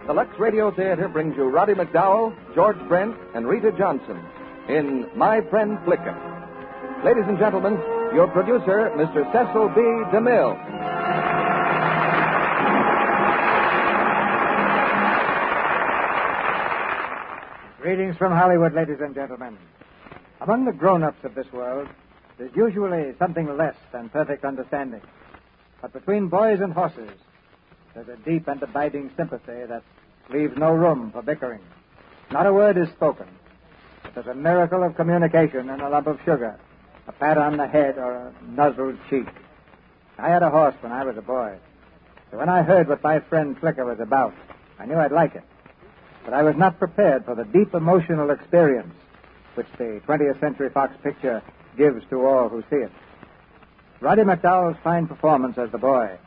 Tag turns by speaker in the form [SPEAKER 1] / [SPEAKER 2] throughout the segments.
[SPEAKER 1] the Lux Radio Theater brings you Roddy McDowell, George Brent, and Rita Johnson in My Friend Flica. Ladies and gentlemen, your producer, Mr. Cecil B. DeMille.
[SPEAKER 2] Greetings from Hollywood, ladies and gentlemen. Among the grown-ups of this world, there's usually something less than perfect understanding. But between boys and horses, there's a deep and abiding sympathy that leaves no room for bickering. Not a word is spoken, but there's a miracle of communication in a lump of sugar, a pat on the head, or a nuzzled cheek. I had a horse when I was a boy, so when I heard what My Friend Flica was about, I knew I'd like it. But I was not prepared for the deep emotional experience which the 20th Century Fox picture gives to all who see it. Roddy McDowell's fine performance as the boy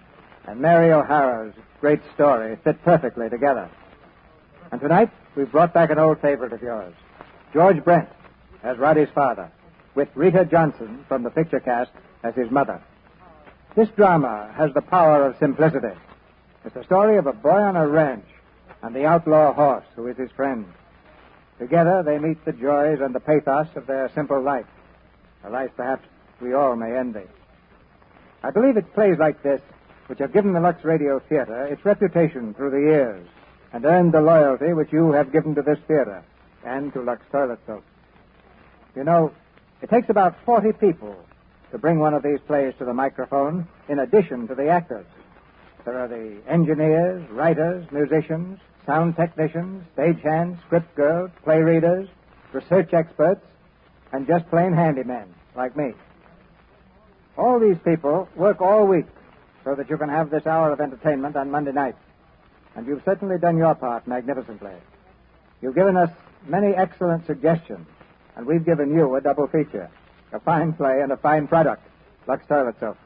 [SPEAKER 2] and Mary O'Hara's great story fit perfectly together. And tonight, we've brought back an old favorite of yours, George Brent as Roddy's father, with Rita Johnson from the picture cast as his mother. This drama has the power of simplicity. It's the story of a boy on a ranch and the outlaw horse who is his friend. Together, they meet the joys and the pathos of their simple life, a life perhaps we all may envy. I believe it's plays like this which have given the Lux Radio Theater its reputation through the years and earned the loyalty which you have given to this theater and to Lux Toilet Soap. You know, it takes about 40 people to bring one of these plays to the microphone in addition to the actors. There are the engineers, writers, musicians, sound technicians, stagehands, script girls, play readers, research experts, and just plain handymen like me. All these people work all week so that you can have this hour of entertainment on Monday night. And you've certainly done your part magnificently. You've given us many excellent suggestions, and we've given you a double feature, a fine play and a fine product, Lux Toilet Soap.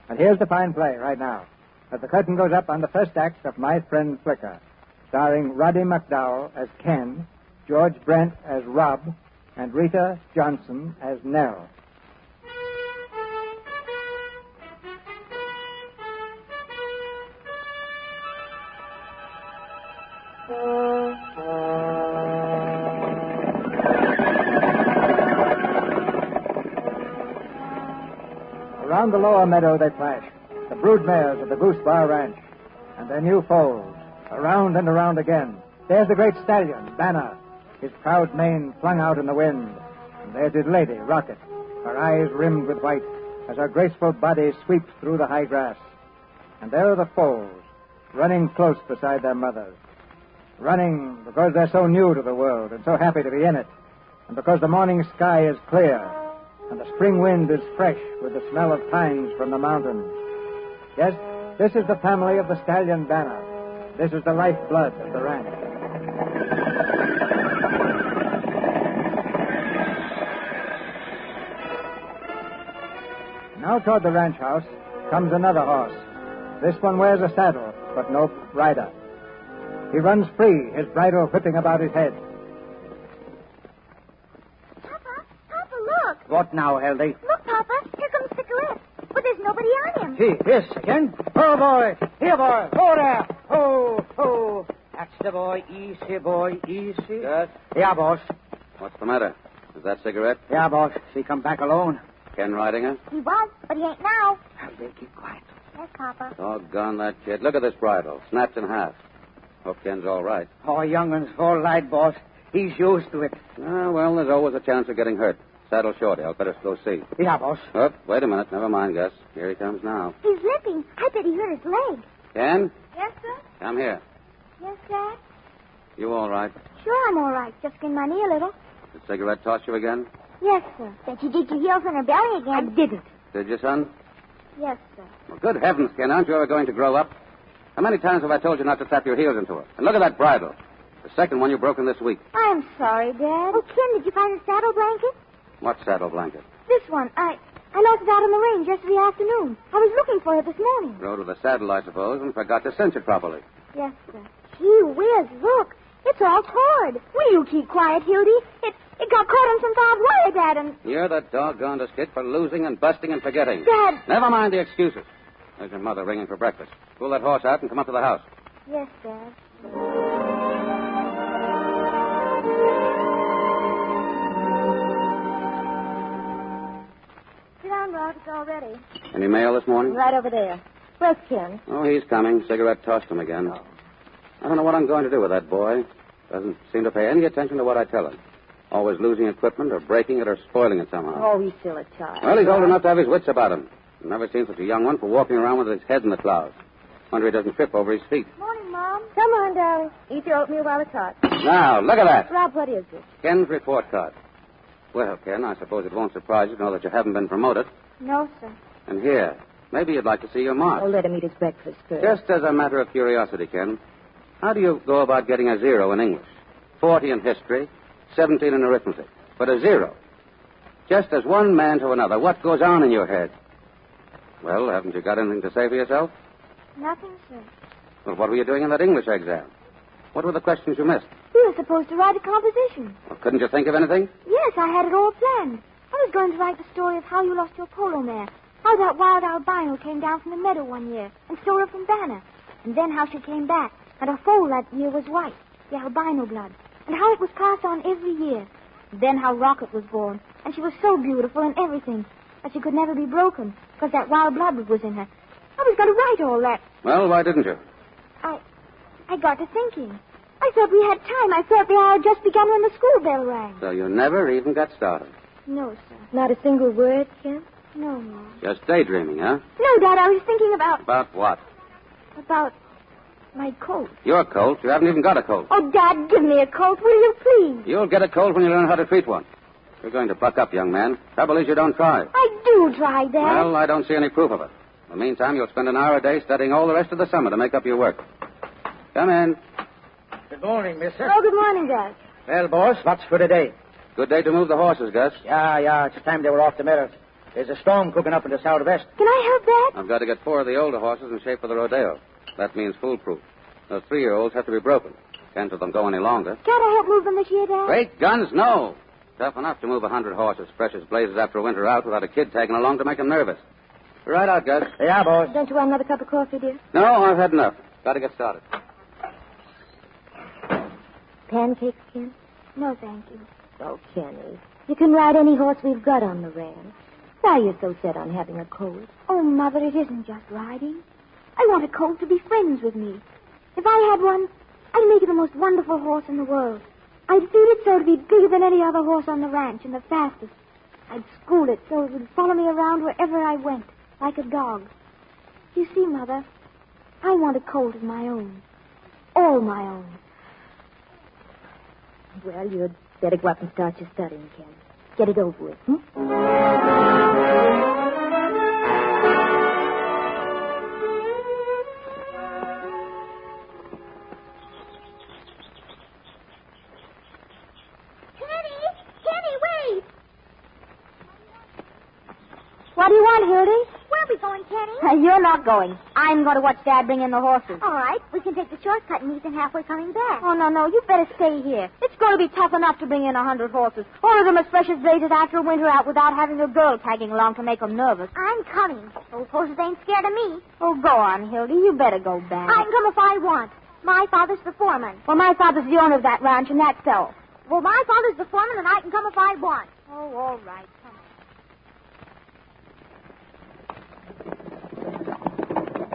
[SPEAKER 2] And here's the fine play right now, as the curtain goes up on the first act of My Friend Flica, starring Roddy McDowell as Ken, George Brent as Rob, and Rita Johnson as Nell. Around the lower meadow they flash, the brood mares of the Goose Bar Ranch, and their new foals, around and around again. There's the great stallion, Banner, his proud mane flung out in the wind. And there's his lady, Rocket, her eyes rimmed with white, as her graceful body sweeps through the high grass. And there are the foals, running close beside their mothers. Running because they're so new to the world and so happy to be in it, and because the morning sky is clear, and the spring wind is fresh with the smell of pines from the mountains. Yes, this is the family of the stallion Banner. This is the lifeblood of the ranch. Now toward the ranch house comes another horse. This one wears a saddle, but no rider. He runs free, his bridle whipping about his head.
[SPEAKER 3] Papa, look.
[SPEAKER 4] What now, Hildy?
[SPEAKER 3] Look, Papa, here comes Cigarette. But there's nobody on him.
[SPEAKER 4] Gee, this again? Oh, boy. Here, boy. Ho there. Ho, ho. That's the boy. Easy, boy. Easy.
[SPEAKER 5] Yes?
[SPEAKER 4] Yeah, boss.
[SPEAKER 5] What's the matter? Is that Cigarette?
[SPEAKER 4] Yeah, boss. She come back alone.
[SPEAKER 5] Ken riding her?
[SPEAKER 3] He was, but he ain't now.
[SPEAKER 4] Hildy, keep quiet.
[SPEAKER 3] Yes, Papa.
[SPEAKER 5] Doggone that kid. Look at this bridle. Snapped in half. Hope Ken's all right.
[SPEAKER 4] Oh, youngun's all right, boss. He's used to it.
[SPEAKER 5] Ah, well, there's always a chance of getting hurt. Saddle shorty. I'll better go see.
[SPEAKER 4] Yeah, boss.
[SPEAKER 5] Oh, wait a minute. Never mind, Gus. Here he comes now.
[SPEAKER 3] He's limping. I bet he hurt his leg.
[SPEAKER 5] Ken?
[SPEAKER 3] Yes, sir?
[SPEAKER 5] Come here.
[SPEAKER 3] Yes, Dad?
[SPEAKER 5] You all right?
[SPEAKER 3] Sure, I'm all right. Just skinned my knee a little.
[SPEAKER 5] Did Cigarette toss you again?
[SPEAKER 3] Yes, sir. Then she did your heels in her belly again. I didn't.
[SPEAKER 5] Did you, son?
[SPEAKER 3] Yes, sir.
[SPEAKER 5] Well, good heavens, Ken. Aren't you ever going to grow up? How many times have I told you not to slap your heels into her? And look at that bridle. The second one you broken this week.
[SPEAKER 3] I'm sorry, Dad. Oh, Ken, did you find the saddle blanket?
[SPEAKER 5] What saddle blanket?
[SPEAKER 3] This one. I lost it out on the range yesterday afternoon. I was looking for it this morning.
[SPEAKER 5] Rode with the saddle, I suppose, and forgot to cinch it properly.
[SPEAKER 3] Yes, sir. Gee whiz, look. It's all torn. Will you keep quiet, Hildy? It got caught on some barbed wire, Dad, and...
[SPEAKER 5] You're the doggonedest kid for losing and busting and forgetting.
[SPEAKER 3] Dad...
[SPEAKER 5] Never mind the excuses. There's your mother ringing for breakfast. Pull that horse out and come up to the house.
[SPEAKER 3] Yes, Dad. breakfast already.
[SPEAKER 5] Any mail this morning?
[SPEAKER 3] Right over there. Where's Ken?
[SPEAKER 5] Oh, he's coming. Cigarette tossed him again.
[SPEAKER 3] Oh.
[SPEAKER 5] I don't know what I'm going to do with that boy. Doesn't seem to pay any attention to what I tell him. Always losing equipment or breaking it or spoiling it somehow.
[SPEAKER 3] Oh, he's still a child.
[SPEAKER 5] Well, he's old enough to have his wits about him. I've never seen such a young one for walking around with his head in the clouds. Wonder he doesn't trip over his feet.
[SPEAKER 3] Morning, Mom. Come on, darling. Eat your oatmeal while it's hot.
[SPEAKER 5] Now, look at that.
[SPEAKER 3] Rob, what is it?
[SPEAKER 5] Ken's report card. Well, Ken, I suppose it won't surprise you to know that you haven't been promoted.
[SPEAKER 3] No, sir.
[SPEAKER 5] And here, maybe you'd like to see your mark.
[SPEAKER 3] Oh, let him eat his breakfast first.
[SPEAKER 5] Just as a matter of curiosity, Ken, how do you go about getting a 0 in English? 40 in history, 17 in arithmetic, but a 0. Just as one man to another, what goes on in your head? Well, haven't you got anything to say for yourself?
[SPEAKER 3] Nothing, sir.
[SPEAKER 5] Well, what were you doing in that English exam? What were the questions you missed?
[SPEAKER 3] We were supposed to write a composition.
[SPEAKER 5] Well, couldn't you think of anything?
[SPEAKER 3] Yes, I had it all planned. I was going to write the story of how you lost your polo mare, how that wild albino came down from the meadow one year and stole her from Banner, and then how she came back, and her foal that year was white, the albino blood, and how it was passed on every year. And then how Rocket was born, and she was so beautiful and everything, that she could never be broken, because that wild blood was in her. I was going to write all that.
[SPEAKER 5] Well, why didn't you?
[SPEAKER 3] I got to thinking. I thought we had time. I thought the hour had just begun when the school bell rang.
[SPEAKER 5] So you never even got started.
[SPEAKER 3] No, sir. Not a single word, Ken? No, Mom.
[SPEAKER 5] Just daydreaming, huh?
[SPEAKER 3] No, Dad, I was thinking about...
[SPEAKER 5] About what?
[SPEAKER 3] About my coat.
[SPEAKER 5] Your coat? You haven't even got a coat.
[SPEAKER 3] Oh, Dad, give me a coat, will you, please?
[SPEAKER 5] You'll get a coat when you learn how to treat one. You're going to buck up, young man. Trouble is you don't try.
[SPEAKER 3] I do try, Dad.
[SPEAKER 5] Well, I don't see any proof of it. In the meantime, you'll spend an hour a day studying all the rest of the summer to make up your work. Come in.
[SPEAKER 4] Good morning, mister.
[SPEAKER 3] Oh, good morning, Dad.
[SPEAKER 4] Well, boss, what's for today?
[SPEAKER 5] Good day to move the horses, Gus.
[SPEAKER 4] Yeah, it's time they were off the meadows. There's a storm cooking up in the southwest.
[SPEAKER 3] Can I help, Dad?
[SPEAKER 5] I've got to get 4 of the older horses in shape for the rodeo. That means foolproof. Those 3-year-olds have to be broken. Can't let them go any longer.
[SPEAKER 3] Can't I help move them this year, Dad?
[SPEAKER 5] Great guns, no. Tough enough to move 100 horses fresh as blazes after a winter out without a kid tagging along to make them nervous. Right out, Gus.
[SPEAKER 4] Yeah, boss.
[SPEAKER 3] Don't you want another cup of coffee, dear?
[SPEAKER 5] No, I've had enough. Got to get started.
[SPEAKER 3] Pancakes, Ken? No, thank you. Oh, Kenny, you can ride any horse we've got on the ranch. Why are you so set on having a colt? Oh, Mother, it isn't just riding. I want a colt to be friends with me. If I had one, I'd make it the most wonderful horse in the world. I'd feed it so to be bigger than any other horse on the ranch and the fastest. I'd school it so it would follow me around wherever I went, like a dog. You see, Mother, I want a colt of my own. All my own. Well, you'd better go up and start your studying, Ken. Get it over with, hmm?
[SPEAKER 6] Kenny, wait!
[SPEAKER 3] What do you want, Hildy?
[SPEAKER 6] Where are we going, Kenny?
[SPEAKER 3] You're not going. I'm going to watch Dad bring in the horses.
[SPEAKER 6] All right, we can take the shortcut and meet them halfway coming back.
[SPEAKER 3] Oh, no. You better stay here. It's going to be tough enough to bring in 100 horses. All of them as fresh as blazes after a winter out without having a girl tagging along to make them nervous.
[SPEAKER 6] I'm coming. Those horses ain't scared of me.
[SPEAKER 3] Oh, go on, Hildy. You better go back.
[SPEAKER 6] I can come if I want. My father's the foreman.
[SPEAKER 3] Well, my father's the owner of that ranch, and that's so.
[SPEAKER 6] Well, my father's the foreman, and I can come if I want.
[SPEAKER 3] Oh, all right. Come on.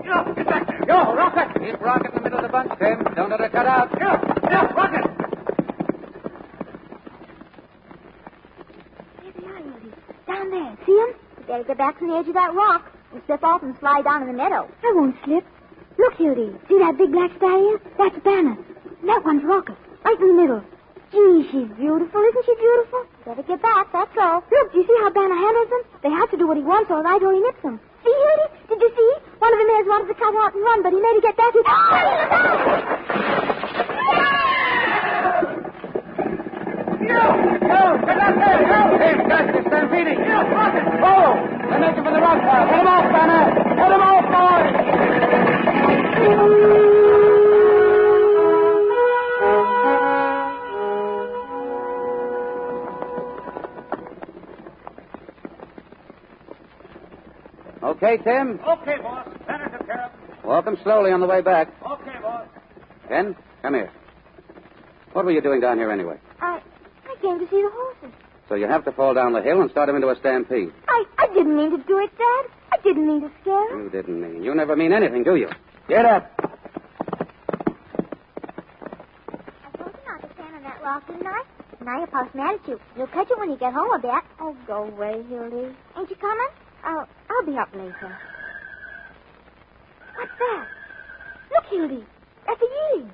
[SPEAKER 4] Yo, get back there. Yo, Rocket.
[SPEAKER 5] Keep Rocket in the middle of the bunch, Tim. Don't let her cut out.
[SPEAKER 4] Yo, Rocket.
[SPEAKER 3] There they are, Hildy. Down there. See them?
[SPEAKER 6] You better get back from the edge of that rock and slip off and slide down in the meadow.
[SPEAKER 3] I won't slip. Look, Hildy. See that big black stallion? That's Banner. And that one's Rocket. Right in the middle. Gee, she's beautiful. Isn't she beautiful?
[SPEAKER 6] Better get back, that's all.
[SPEAKER 3] Look, do you see how Banner handles them? They have to do what he wants or right or he nips them. See, Hildy? Did you see? One of the mares wanted to cut out and run, but he made her get back. He...
[SPEAKER 4] Yo, get out there. Yo.
[SPEAKER 5] Hey, Gus, they're stampeding.
[SPEAKER 4] Yo, Rocket.
[SPEAKER 5] Oh, they're making for the rock pile. Head them off, Banner. Head them off, boys. Okay, Tim?
[SPEAKER 4] Okay, boss. Banner took care of him.
[SPEAKER 5] Walk them slowly on the way back.
[SPEAKER 4] Okay, boss.
[SPEAKER 5] Ken, come here. What were you doing down here anyway?
[SPEAKER 3] I came to see the horses.
[SPEAKER 5] So you have to fall down the hill and start him into a stampede.
[SPEAKER 6] I didn't mean to do it, Dad. I didn't mean to scare him.
[SPEAKER 5] You didn't mean. You never mean anything, do you?
[SPEAKER 2] Get up.
[SPEAKER 6] I told you not to stand on that rock, didn't I? Now your pa's mad at you. You'll catch it when you get home, I bet.
[SPEAKER 3] Oh, go away, Hildy.
[SPEAKER 6] Ain't you coming?
[SPEAKER 3] I'll be up later.
[SPEAKER 6] What's that? Look, Hildy. That's a yearling.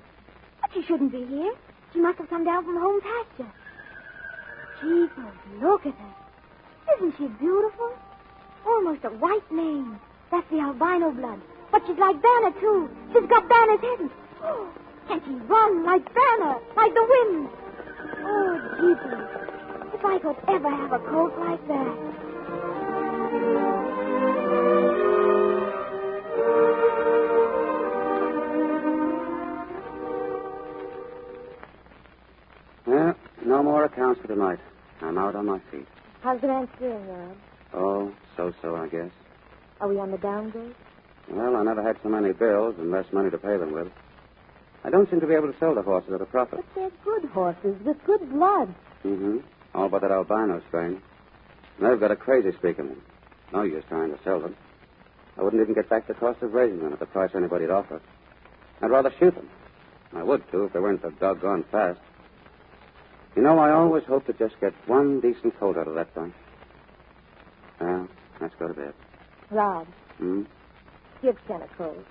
[SPEAKER 6] But she shouldn't be here. She must have come down from home pasture. Jeepers, look at her. Isn't she beautiful? Almost a white mane. That's the albino blood. But she's like Banner, too. She's got Banner's head. Oh, and she runs like Banner, like the wind. Oh, jeepers. If I could ever have a coat like that.
[SPEAKER 5] Well, no more accounts for tonight. I'm out on my feet.
[SPEAKER 3] How's the ranch doing, Rob?
[SPEAKER 5] Oh, so-so, I guess.
[SPEAKER 3] Are we on the downgrade?
[SPEAKER 5] Well, I never had so many bills and less money to pay them with. I don't seem to be able to sell the horses at a profit.
[SPEAKER 3] But they're good horses with good blood.
[SPEAKER 5] Mm-hmm. All but that albino strain. And they've got a crazy streak in them. No use trying to sell them. I wouldn't even get back the cost of raising them at the price anybody'd offer. I'd rather shoot them. I would, too, if they weren't so doggone fast. You know, I always hope to just get one decent colt out of that bunch. Well, let's go to bed.
[SPEAKER 3] Rob, give Ken a cold.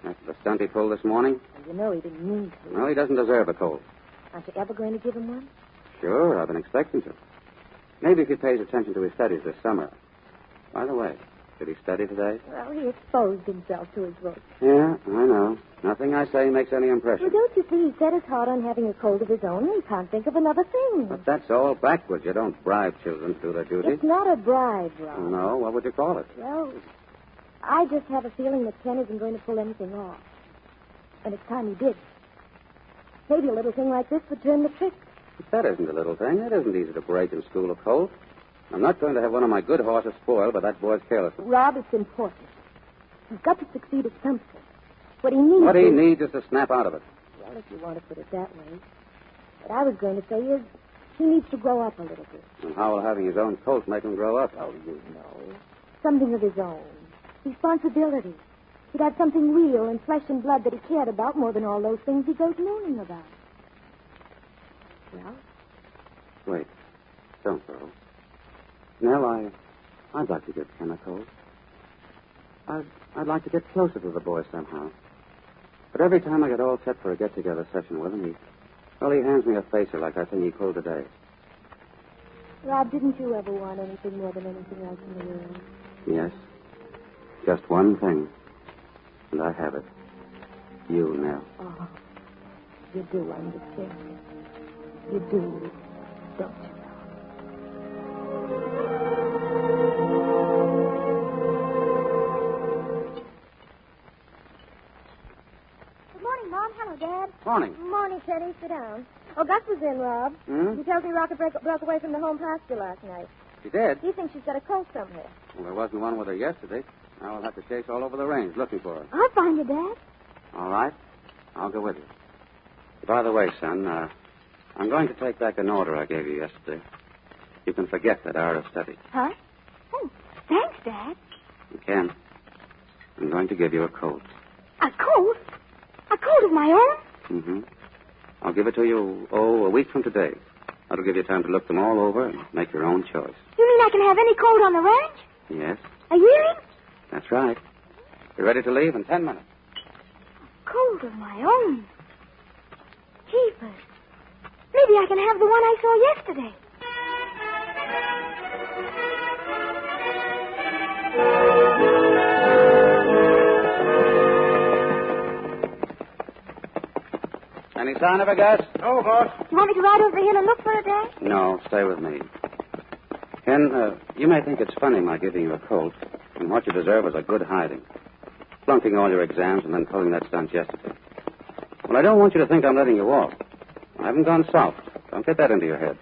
[SPEAKER 5] After the stunt he pulled this morning?
[SPEAKER 3] And you know he didn't mean to.
[SPEAKER 5] No, he doesn't deserve a colt.
[SPEAKER 3] Aren't you ever going to give him one?
[SPEAKER 5] Sure, I've been expecting to. Maybe if he pays attention to his studies this summer. By the way, did he study today?
[SPEAKER 3] Well, he exposed himself to his books.
[SPEAKER 5] Yeah, I know. Nothing I say makes any impression.
[SPEAKER 3] Well, don't you see he set his heart on having a colt of his own and he can't think of another thing.
[SPEAKER 5] But that's all backwards. You don't bribe children to do their duty.
[SPEAKER 3] It's not a bribe, Rob.
[SPEAKER 5] No, what would you call it?
[SPEAKER 3] Well, I just have a feeling that Ken isn't going to pull anything off. And it's time he did. Maybe a little thing like this would turn the trick.
[SPEAKER 5] But that isn't a little thing. It isn't easy to break and school a colt. I'm not going to have one of my good horses spoiled by that boy's carelessness.
[SPEAKER 3] Rob, it's important. He's got to succeed at something. What he needs
[SPEAKER 5] What he needs is to snap out of it.
[SPEAKER 3] Well, if you want to put it that way. What I was going to say is he needs to grow up a little bit.
[SPEAKER 5] And how will having his own colt make him grow up?
[SPEAKER 3] Oh, you know. Something of his own. Responsibility. He'd have something real and flesh and blood that he cared about more than all those things he goes mooning about. Well?
[SPEAKER 5] Wait. Don't go. Nell, I'd like to get Ken a colt. I'd like to get closer to the boy somehow. But every time I get all set for a get-together session with him, he hands me a facer like that thing he pulled today.
[SPEAKER 3] Rob, didn't you ever want anything more than anything else in the world?
[SPEAKER 5] Yes. Just one thing. And I have it. You, Nell.
[SPEAKER 3] Oh, you do understand. You do, don't you?
[SPEAKER 6] Hello, Dad.
[SPEAKER 5] Morning.
[SPEAKER 3] Morning, Teddy. Sit down. Oh, Gus was in, Rob.
[SPEAKER 5] Hmm?
[SPEAKER 3] He tells me Rocket broke away from the home pasture last night.
[SPEAKER 5] She did?
[SPEAKER 3] He thinks she's got a colt somewhere.
[SPEAKER 5] Well, there wasn't one with her yesterday. Now I'll have to chase all over the range looking for her.
[SPEAKER 3] I'll find her, Dad.
[SPEAKER 5] All right. I'll go with you. By the way, son, I'm going to take back an order I gave you yesterday. You can forget that hour of study.
[SPEAKER 3] Huh? Oh, thanks, Dad.
[SPEAKER 5] You can. I'm going to give you a colt.
[SPEAKER 3] A colt? A colt of my own?
[SPEAKER 5] Mm-hmm. I'll give it to you, a week from today. That'll give you time to look them all over and make your own choice.
[SPEAKER 6] You mean I can have any colt on the ranch?
[SPEAKER 5] Yes,
[SPEAKER 6] A yearling?
[SPEAKER 5] that's right. You're ready to leave in 10 minutes.
[SPEAKER 6] A colt of my own. Jeepers. Maybe I can have the one I saw yesterday.
[SPEAKER 5] Any sign of her, Gus?
[SPEAKER 2] No, boss.
[SPEAKER 6] You want me to ride over here and look for her, Dad?
[SPEAKER 5] No, stay with me. Ken, you may think it's funny my giving you a colt, and what you deserve is a good hiding. Flunking all your exams and then pulling that stunt yesterday. Well, I don't want you to think I'm letting you off. I haven't gone soft. Don't get that into your head.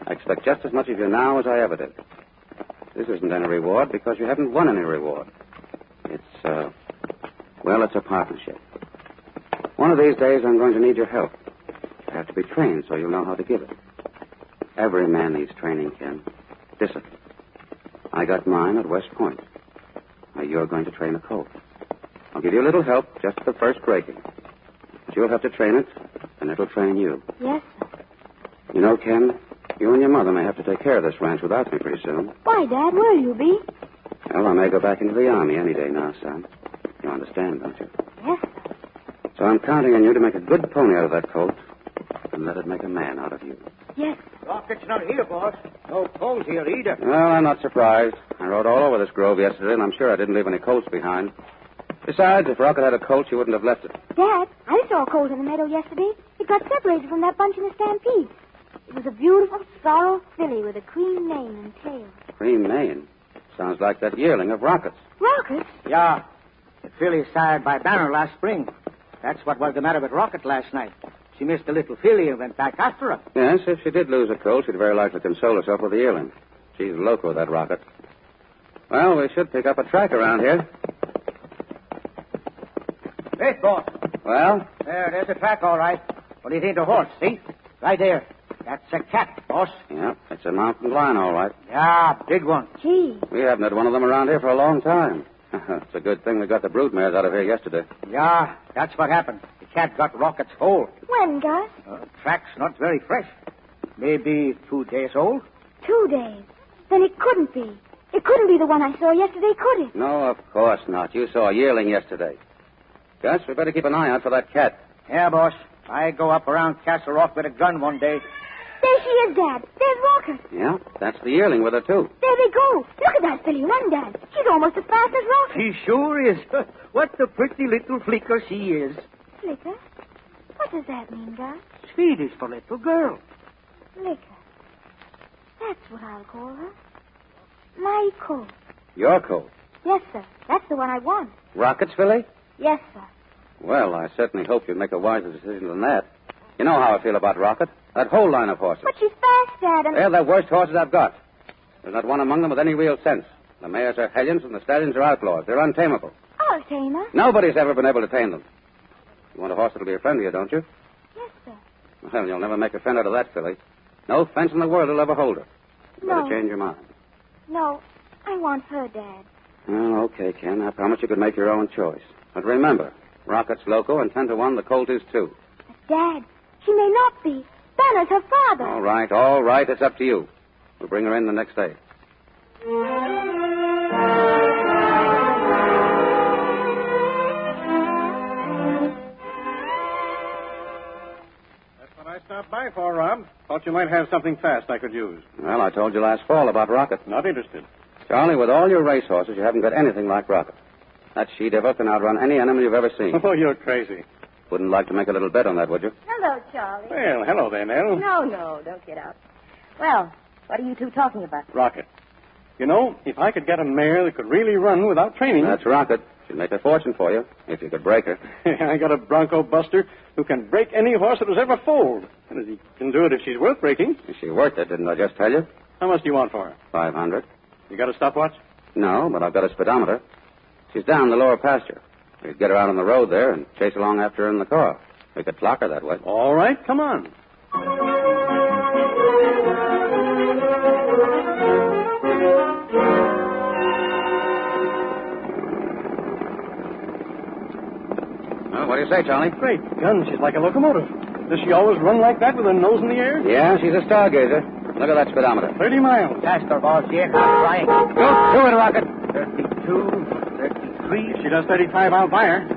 [SPEAKER 5] I expect just as much of you now as I ever did. This isn't any reward because you haven't won any reward. It's a partnership. One of these days I'm going to need your help. I have to be trained so you'll know how to give it. Every man needs training, Ken. Discipline. I got mine at West Point. Now you're going to train a colt. I'll give you a little help just at the first breaking. But you'll have to train it, and it'll train you.
[SPEAKER 3] Yes, sir.
[SPEAKER 5] You know, Ken, you and your mother may have to take care of this ranch without me pretty soon.
[SPEAKER 3] Why, Dad? Where'll you be?
[SPEAKER 5] Well, I may go back into the Army any day now, son. You understand, don't you?
[SPEAKER 3] Yes, sir.
[SPEAKER 5] So I'm counting on you to make a good pony out of that colt and let it make a man out of you.
[SPEAKER 3] Yes.
[SPEAKER 4] Rocket's not here, boss. No colt here either.
[SPEAKER 5] Well, I'm not surprised. I rode all over this grove yesterday, and I'm sure I didn't leave any colts behind. Besides, if Rocket had a colt, she wouldn't have left it.
[SPEAKER 3] Dad, I saw a colt in the meadow yesterday. It got separated from that bunch in the stampede. It was a beautiful sorrel filly with a cream mane and tail.
[SPEAKER 5] Cream mane? Sounds like that yearling of Rocket's.
[SPEAKER 3] Rocket?
[SPEAKER 4] Yeah. The filly sired by Banner last spring. That's what was the matter with Rocket last night. She missed the little filly and went back after her.
[SPEAKER 5] Yes, if she did lose a colt, she'd very likely console herself with the yearling. She's loco, that Rocket. Well, we should pick up a track around here.
[SPEAKER 4] Wait, boss.
[SPEAKER 5] Well?
[SPEAKER 4] There's a track, all right. But it ain't a horse, see? Right there. That's a cat, boss.
[SPEAKER 5] Yeah, it's a mountain lion, all right.
[SPEAKER 4] Yeah, big one.
[SPEAKER 3] Gee.
[SPEAKER 5] We haven't had one of them around here for a long time. It's a good thing we got the brood mares out of here yesterday.
[SPEAKER 4] Yeah, that's what happened. The cat got Rocket's hole.
[SPEAKER 3] When, Gus?
[SPEAKER 4] Track's not very fresh. Maybe 2 days old.
[SPEAKER 3] 2 days. Then it couldn't be. It couldn't be the one I saw yesterday, could it?
[SPEAKER 5] No, of course not. You saw a yearling yesterday. Gus, we better keep an eye out for that cat.
[SPEAKER 4] Yeah, boss. I go up around Castle Rock with a gun one day.
[SPEAKER 3] There she is, Dad. There's Rocket.
[SPEAKER 5] Yeah, that's the yearling with her, too.
[SPEAKER 3] There they go. Look at that filly run, Dad. She's almost as fast as Rocket.
[SPEAKER 4] She sure is. What a pretty little flicker she is.
[SPEAKER 3] Flicker? What does that mean, Gus?
[SPEAKER 4] Swedish for little girl.
[SPEAKER 3] Flicker. That's what I'll call her. My colt.
[SPEAKER 5] Your colt.
[SPEAKER 3] Yes, sir. That's the one I want.
[SPEAKER 5] Rocket's filly?
[SPEAKER 3] Yes, sir.
[SPEAKER 5] Well, I certainly hope you'd make a wiser decision than that. You know how I feel about Rocket. That whole line of horses.
[SPEAKER 3] But she's fast, Dad, and...
[SPEAKER 5] They're the worst horses I've got. There's not one among them with any real sense. The mares are hellions and the stallions are outlaws. They're untamable.
[SPEAKER 3] I'll tame her.
[SPEAKER 5] Nobody's ever been able to tame them. You want a horse that'll be a friend of you, don't you?
[SPEAKER 3] Yes, sir.
[SPEAKER 5] Well, you'll never make a friend out of that filly. No fence in the world will ever hold her. You
[SPEAKER 3] No.
[SPEAKER 5] better change your mind.
[SPEAKER 3] No, I want her, Dad.
[SPEAKER 5] Well, okay, Ken. I promise you could make your own choice. But remember, Rocket's loco, and 10 to 1, the colt is too.
[SPEAKER 3] But, Dad, she may not be. Banner's her father.
[SPEAKER 5] All right. It's up to you. We'll bring her in the next day.
[SPEAKER 7] That's what I stopped by for, Rob. Thought you might have something fast I could use.
[SPEAKER 5] Well, I told you last fall about Rocket.
[SPEAKER 7] Not interested.
[SPEAKER 5] Charlie, with all your racehorses, you haven't got anything like Rocket. That she-devil can outrun any animal you've ever seen.
[SPEAKER 7] Oh, you're crazy.
[SPEAKER 5] Wouldn't like to make a little bet on that, would you?
[SPEAKER 8] Hello, Charlie.
[SPEAKER 7] Well, hello there, Nell.
[SPEAKER 8] No, don't get up. Well, what are you two talking about?
[SPEAKER 7] Rocket. You know, if I could get a mare that could really run without training...
[SPEAKER 5] That's Rocket. She'd make a fortune for you, if you could break her.
[SPEAKER 7] I got a bronco buster who can break any horse that was ever foaled. And he can do it if she's worth breaking.
[SPEAKER 5] Is she worth it, didn't I just tell you?
[SPEAKER 7] How much do you want for her?
[SPEAKER 5] 500.
[SPEAKER 7] You got a stopwatch?
[SPEAKER 5] No, but I've got a speedometer. She's down the lower pasture. We'd get her out on the road there and chase along after her in the car. We could clock her that way.
[SPEAKER 7] All right, come on.
[SPEAKER 5] Well, what do you say, Charlie?
[SPEAKER 7] Great gun, she's like a locomotive. Does she always run like that with her nose in the air?
[SPEAKER 5] Yeah, she's a stargazer. Look at that speedometer.
[SPEAKER 7] 30 miles.
[SPEAKER 4] Faster, boss. Yeah, I'm trying.
[SPEAKER 5] Go do it, Rocket.
[SPEAKER 4] 32, 33,
[SPEAKER 7] If she does 35, I'll buy her.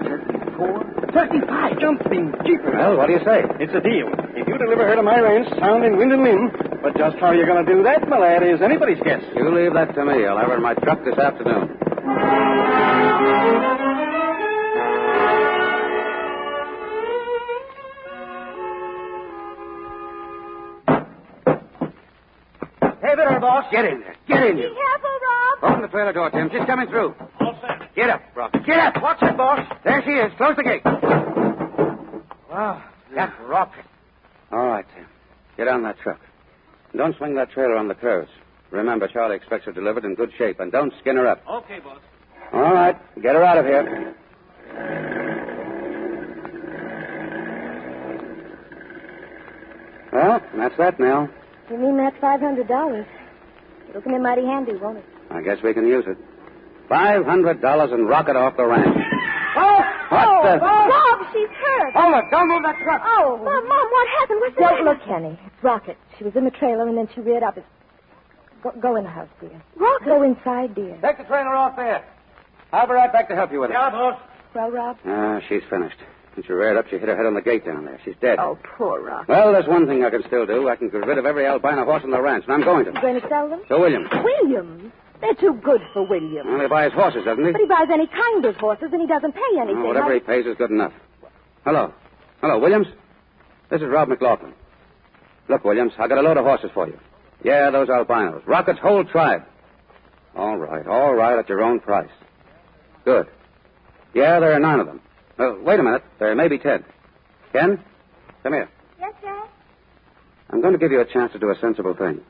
[SPEAKER 4] 34, 35.
[SPEAKER 7] Jumping jeepers.
[SPEAKER 5] Well, what do you say?
[SPEAKER 7] It's a deal. If you deliver her to my ranch, sound in wind and limb. But just how you're going to do that, my lad, is anybody's guess.
[SPEAKER 5] You leave that to me. I'll have her in my truck this afternoon.
[SPEAKER 4] Hey there, boss. Get in there. Get in
[SPEAKER 3] Be
[SPEAKER 4] there.
[SPEAKER 3] careful, Rob.
[SPEAKER 5] Open the trailer door, Tim. She's coming through.
[SPEAKER 7] All set.
[SPEAKER 5] Get up, Rocket.
[SPEAKER 4] Get up. Watch it, boss.
[SPEAKER 5] There she is. Close the gate.
[SPEAKER 4] Wow, that Rocket.
[SPEAKER 5] All right, Tim. Get on that truck. And don't swing that trailer on the curves. Remember, Charlie expects her delivered in good shape, and don't skin her up.
[SPEAKER 7] Okay, boss.
[SPEAKER 5] All right. Get her out of here. Well, that's that now.
[SPEAKER 3] You mean that's $500? It'll come in mighty handy, won't it?
[SPEAKER 5] I guess we can use it. $500 and rocket off the ranch.
[SPEAKER 6] Bob, she's hurt.
[SPEAKER 4] Hold it. Don't move that truck.
[SPEAKER 6] Oh. Mom, what happened? What's the
[SPEAKER 3] Don't
[SPEAKER 6] matter?
[SPEAKER 3] look, Henny. It's Rocket. She was in the trailer, and then she reared up. Go in the house, dear.
[SPEAKER 6] Rocket?
[SPEAKER 3] Go inside, dear.
[SPEAKER 5] Take the trailer off there. I'll be right back to help you with it.
[SPEAKER 7] Yeah, boss.
[SPEAKER 3] Well, Rob?
[SPEAKER 5] She's finished. When she reared up, she hit her head on the gate down there. She's dead.
[SPEAKER 3] Oh, poor Rocket.
[SPEAKER 5] Well, there's one thing I can still do. I can get rid of every albino horse on the ranch, and I'm going to.
[SPEAKER 3] You going to sell them?
[SPEAKER 5] To Williams.
[SPEAKER 3] Williams? They're too good for Williams.
[SPEAKER 5] Only buys horses, doesn't he?
[SPEAKER 3] But he buys any kind of horses, and he doesn't pay anything.
[SPEAKER 5] Oh, whatever he pays is good enough. Hello, Williams? This is Rob McLaughlin. Look, Williams, I got a load of horses for you. Yeah, those albinos. Rocket's whole tribe. All right, at your own price. Good. Yeah, there are 9 of them. Wait a minute. There may be 10. Ken, come here.
[SPEAKER 6] Yes, Dad?
[SPEAKER 5] I'm going to give you a chance to do a sensible thing.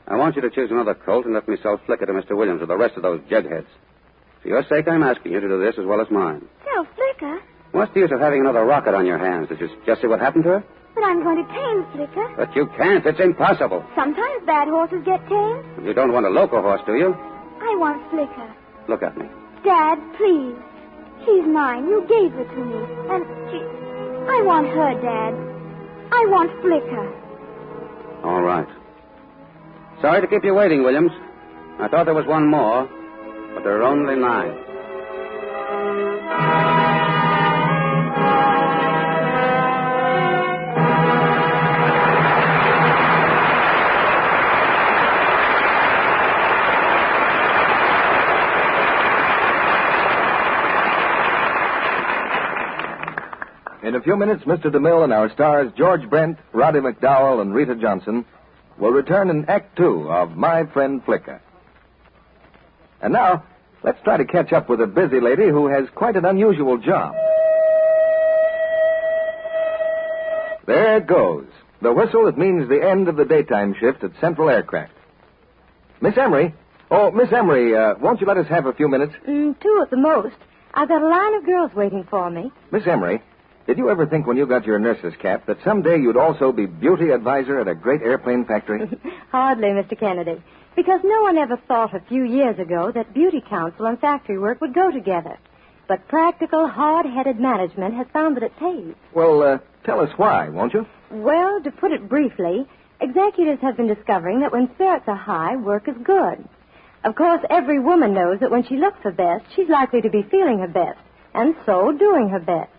[SPEAKER 5] I want you to choose another colt and let me sell Flica to Mr. Williams with the rest of those jugheads. For your sake, I'm asking you to do this as well as mine.
[SPEAKER 6] Sell Flica?
[SPEAKER 5] What's the use of having another rocket on your hands? Did you just see what happened to her?
[SPEAKER 6] But I'm going to tame Flica.
[SPEAKER 5] But you can't. It's impossible.
[SPEAKER 6] Sometimes bad horses get tamed.
[SPEAKER 5] You don't want a local horse, do you?
[SPEAKER 6] I want Flica.
[SPEAKER 5] Look at me.
[SPEAKER 6] Dad, please. She's mine. You gave her to me. And I want her, Dad. I want Flica.
[SPEAKER 5] All right. Sorry to keep you waiting, Williams. I thought there was one more, but there are only 9.
[SPEAKER 1] In a few minutes, Mr. DeMille and our stars, George Brent, Roddy McDowell, and Rita Johnson, will return in Act 2 of My Friend Flica. And now, let's try to catch up with a busy lady who has quite an unusual job. There it goes. The whistle that means the end of the daytime shift at Central Aircraft. Miss Emery. Oh, Miss Emery, won't you let us have a few minutes?
[SPEAKER 3] 2 at the most. I've got a line of girls waiting for me.
[SPEAKER 1] Miss Emery, did you ever think when you got your nurse's cap that someday you'd also be beauty advisor at a great airplane factory?
[SPEAKER 3] Hardly, Mr. Kennedy. Because no one ever thought a few years ago that beauty counsel and factory work would go together. But practical, hard-headed management has found that it pays.
[SPEAKER 1] Well, tell us why, won't you?
[SPEAKER 3] Well, to put it briefly, executives have been discovering that when spirits are high, work is good. Of course, every woman knows that when she looks her best, she's likely to be feeling her best, and so doing her best.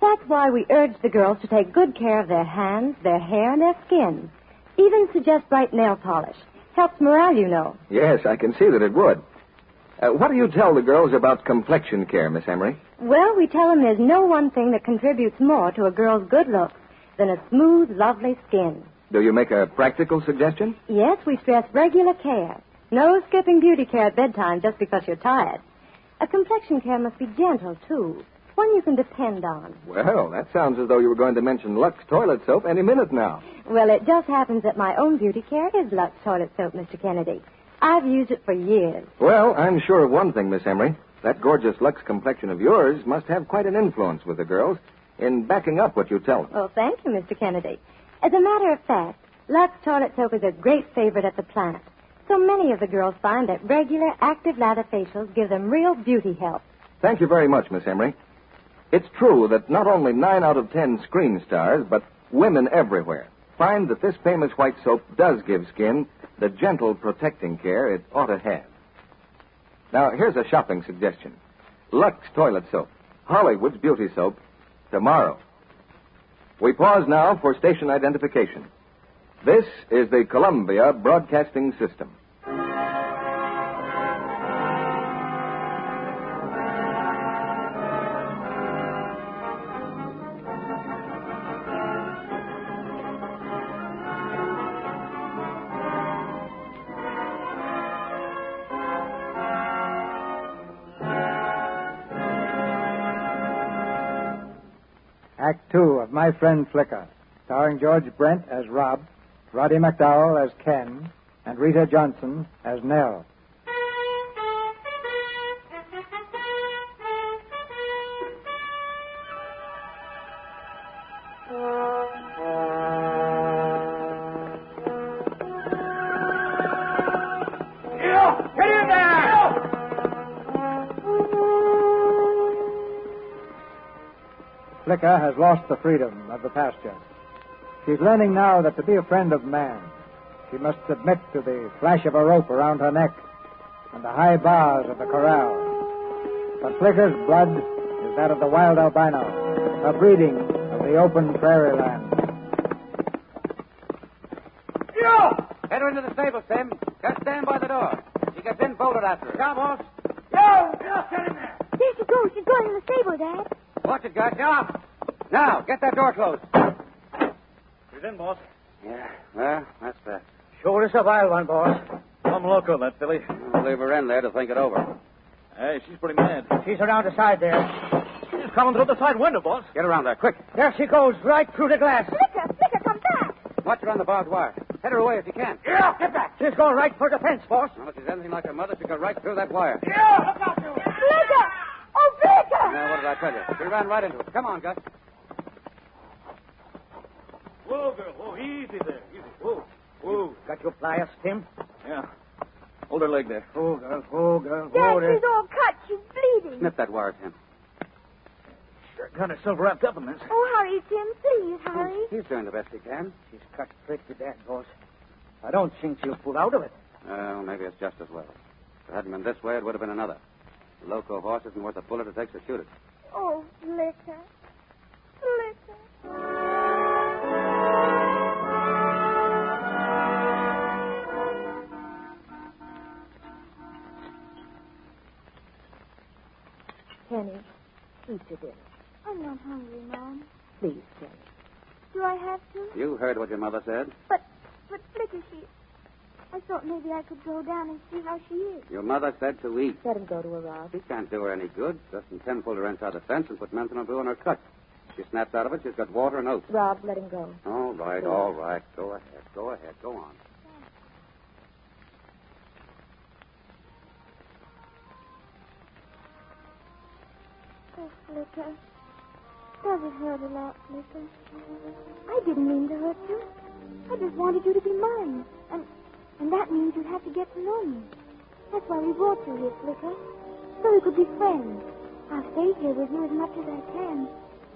[SPEAKER 3] That's why we urge the girls to take good care of their hands, their hair, and their skin. Even suggest bright nail polish. Helps morale, you know.
[SPEAKER 1] Yes, I can see that it would. What do you tell the girls about complexion care, Miss Emery?
[SPEAKER 3] Well, we tell them there's no one thing that contributes more to a girl's good looks than a smooth, lovely skin.
[SPEAKER 1] Do you make a practical suggestion?
[SPEAKER 3] Yes, we stress regular care. No skipping beauty care at bedtime just because you're tired. A complexion care must be gentle, too. One you can depend on.
[SPEAKER 1] Well, that sounds as though you were going to mention Lux toilet soap any minute now.
[SPEAKER 3] Well, it just happens that my own beauty care is Lux toilet soap, Mr. Kennedy. I've used it for years.
[SPEAKER 1] Well, I'm sure of one thing, Miss Emery. That gorgeous Lux complexion of yours must have quite an influence with the girls in backing up what you tell them.
[SPEAKER 3] Well, thank you, Mr. Kennedy. As a matter of fact, Lux toilet soap is a great favorite at the plant. So many of the girls find that regular, active lather facials give them real beauty help.
[SPEAKER 1] Thank you very much, Miss Emery. It's true that not only 9 out of 10 screen stars, but women everywhere find that this famous white soap does give skin the gentle, protecting care it ought to have. Now, here's a shopping suggestion. Lux toilet soap, Hollywood's beauty soap, tomorrow. We pause now for station identification. This is the Columbia Broadcasting System.
[SPEAKER 2] Act 2 of My Friend Flica, starring George Brent as Rob, Roddy McDowell as Ken, and Rita Johnson as Nell. Flica has lost the freedom of the pasture. She's learning now that to be a friend of man, she must submit to the flash of a rope around her neck and the high bars of the corral. But Flica's blood is that of the wild albino, a breeding of the open prairie land.
[SPEAKER 5] Yo! Head her into the stable, Tim. Just stand by the door. She gets in, bolted after her.
[SPEAKER 4] Now, boss. Yo! Get in there.
[SPEAKER 6] There she goes. She's going in the stable, Dad.
[SPEAKER 5] Watch it, guys. Now. Now, get that door closed.
[SPEAKER 7] She's in, boss.
[SPEAKER 5] Yeah, well, that's that.
[SPEAKER 4] Sure is a wild one, boss.
[SPEAKER 7] Some loco, that filly.
[SPEAKER 5] I'll leave her in there to think it over.
[SPEAKER 7] Hey, she's pretty mad.
[SPEAKER 4] She's around the side there.
[SPEAKER 7] She's coming through the side window, boss.
[SPEAKER 5] Get around there, quick.
[SPEAKER 4] There she goes, right through the glass.
[SPEAKER 6] Flicker, come back.
[SPEAKER 5] Watch her on the barbed wire. Head her away if you can.
[SPEAKER 4] Yeah, get back. She's going right for the fence, boss.
[SPEAKER 5] Well, if she's anything like her mother, she'll go right through that wire.
[SPEAKER 4] Yeah, look out, you.
[SPEAKER 6] Flicker! Oh, Flicker!
[SPEAKER 5] Now, what did I tell you? She ran right into it. Come on, Gus.
[SPEAKER 7] Whoa, girl. Whoa, easy there. Easy. Whoa. Whoa.
[SPEAKER 4] Got your pliers, Tim?
[SPEAKER 7] Yeah. Hold her leg there.
[SPEAKER 4] Oh, girl. Oh, girl.
[SPEAKER 6] Dad,
[SPEAKER 4] Oh, there.
[SPEAKER 6] she's all cut. She's bleeding.
[SPEAKER 5] Snip that wire, Tim.
[SPEAKER 7] Sure got her silver wrapped up in this.
[SPEAKER 6] Oh, hurry, Tim. Please, hurry.
[SPEAKER 5] He's doing the best he can.
[SPEAKER 4] She's cut straight to that, boss. I don't think she'll pull out of it.
[SPEAKER 5] Well, maybe it's just as well. If it hadn't been this way, it would have been another. The loco horse isn't worth the bullet it takes to shoot it.
[SPEAKER 6] Oh, Flicker. Flicker.
[SPEAKER 3] Penny, eat your dinner.
[SPEAKER 6] I'm not hungry, Mom.
[SPEAKER 3] Please, Penny.
[SPEAKER 6] Do I have to?
[SPEAKER 5] You heard what your mother said.
[SPEAKER 6] But Flicker, I thought maybe I could go down and see how she is.
[SPEAKER 5] Your mother said to eat.
[SPEAKER 3] Let him go to her, Rob.
[SPEAKER 5] She can't do her any good. Justin Ken pulled her inside the fence and put menthanol blue in her cut. She snaps out of it. She's got water and oats.
[SPEAKER 3] Rob, let him go.
[SPEAKER 5] All right, all right. Go ahead. Go ahead. Go on.
[SPEAKER 6] Oh, Flicker. Does it hurt a lot, Flicker? I didn't mean to hurt you. I just wanted you to be mine. And that means you'd have to get to know me. That's why we brought you here, Flicker. So we could be friends. I'll stay here with you as much as I can.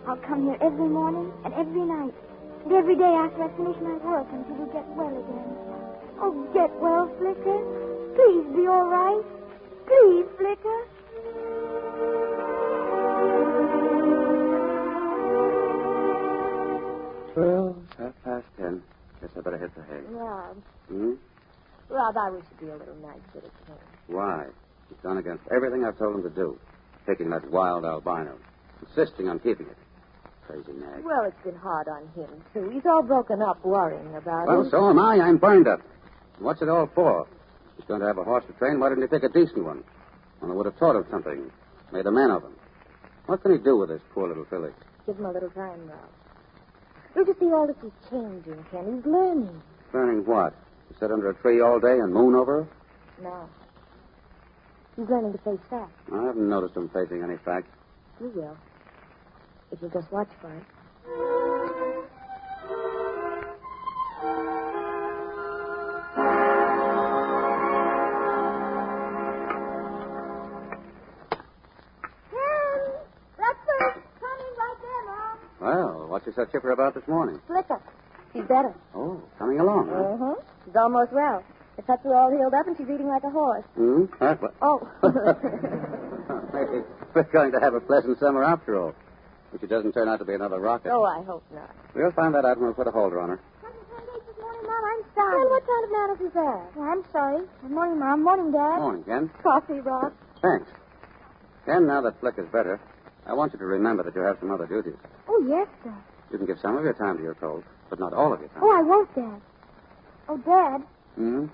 [SPEAKER 6] I'll come here every morning and every night. And every day after I finish my work until you get well again. Oh, get well, Flicker. Please be all right. Please, Flicker.
[SPEAKER 5] Well, it's 10:30. Guess I better hit the hay.
[SPEAKER 3] Rob.
[SPEAKER 5] Hmm?
[SPEAKER 3] Rob, I wish you'd be a little nicer to Ken.
[SPEAKER 5] Why? He's gone against everything I've told him to do. Taking that wild albino. Insisting on keeping it. Crazy nag.
[SPEAKER 3] Well, it's been hard on him, too. He's all broken up worrying about
[SPEAKER 5] Well,
[SPEAKER 3] it.
[SPEAKER 5] so am I. I'm burned up. What's it all for? He's going to have a horse to train. Why didn't he pick a decent one? Well, I would have taught him something. Made a man of him. What can he do with this poor little filly?
[SPEAKER 3] Give him a little time, Rob. You'll just see all this is changing, Ken. He's learning.
[SPEAKER 5] Learning what? To sit under a tree all day and moon over her?
[SPEAKER 3] No. He's learning to face facts.
[SPEAKER 5] I haven't noticed him facing any facts.
[SPEAKER 3] You will. If you'll just watch for it.
[SPEAKER 6] Breakfast coming right there, Mom.
[SPEAKER 5] Well, what's you so chipper about this morning?
[SPEAKER 3] Flicker. She's better.
[SPEAKER 5] Oh, coming along, huh?
[SPEAKER 3] Uh-huh. She's almost well. The cuts are all healed up, and she's eating like a horse.
[SPEAKER 5] Hmm? Huh? What?
[SPEAKER 3] Oh.
[SPEAKER 5] Maybe we're going to have a pleasant summer after all. If it doesn't turn out to be another rocket.
[SPEAKER 3] Oh, I hope not.
[SPEAKER 5] We'll find that out when we put a holder on her.
[SPEAKER 6] This morning, Mom, I'm sorry.
[SPEAKER 3] Well, what kind of manners is that?
[SPEAKER 6] Oh, I'm sorry. Good morning, Mom. Morning, Dad.
[SPEAKER 5] Morning, Ken.
[SPEAKER 3] Coffee, Rob.
[SPEAKER 5] Thanks. Ken, now that Flick is better, I want you to remember that you have some other duties.
[SPEAKER 6] Oh, yes, Dad.
[SPEAKER 5] You can give some of your time to your colt, but not all of your time.
[SPEAKER 6] Oh, I won't, Dad. Oh, Dad,
[SPEAKER 5] Hmm?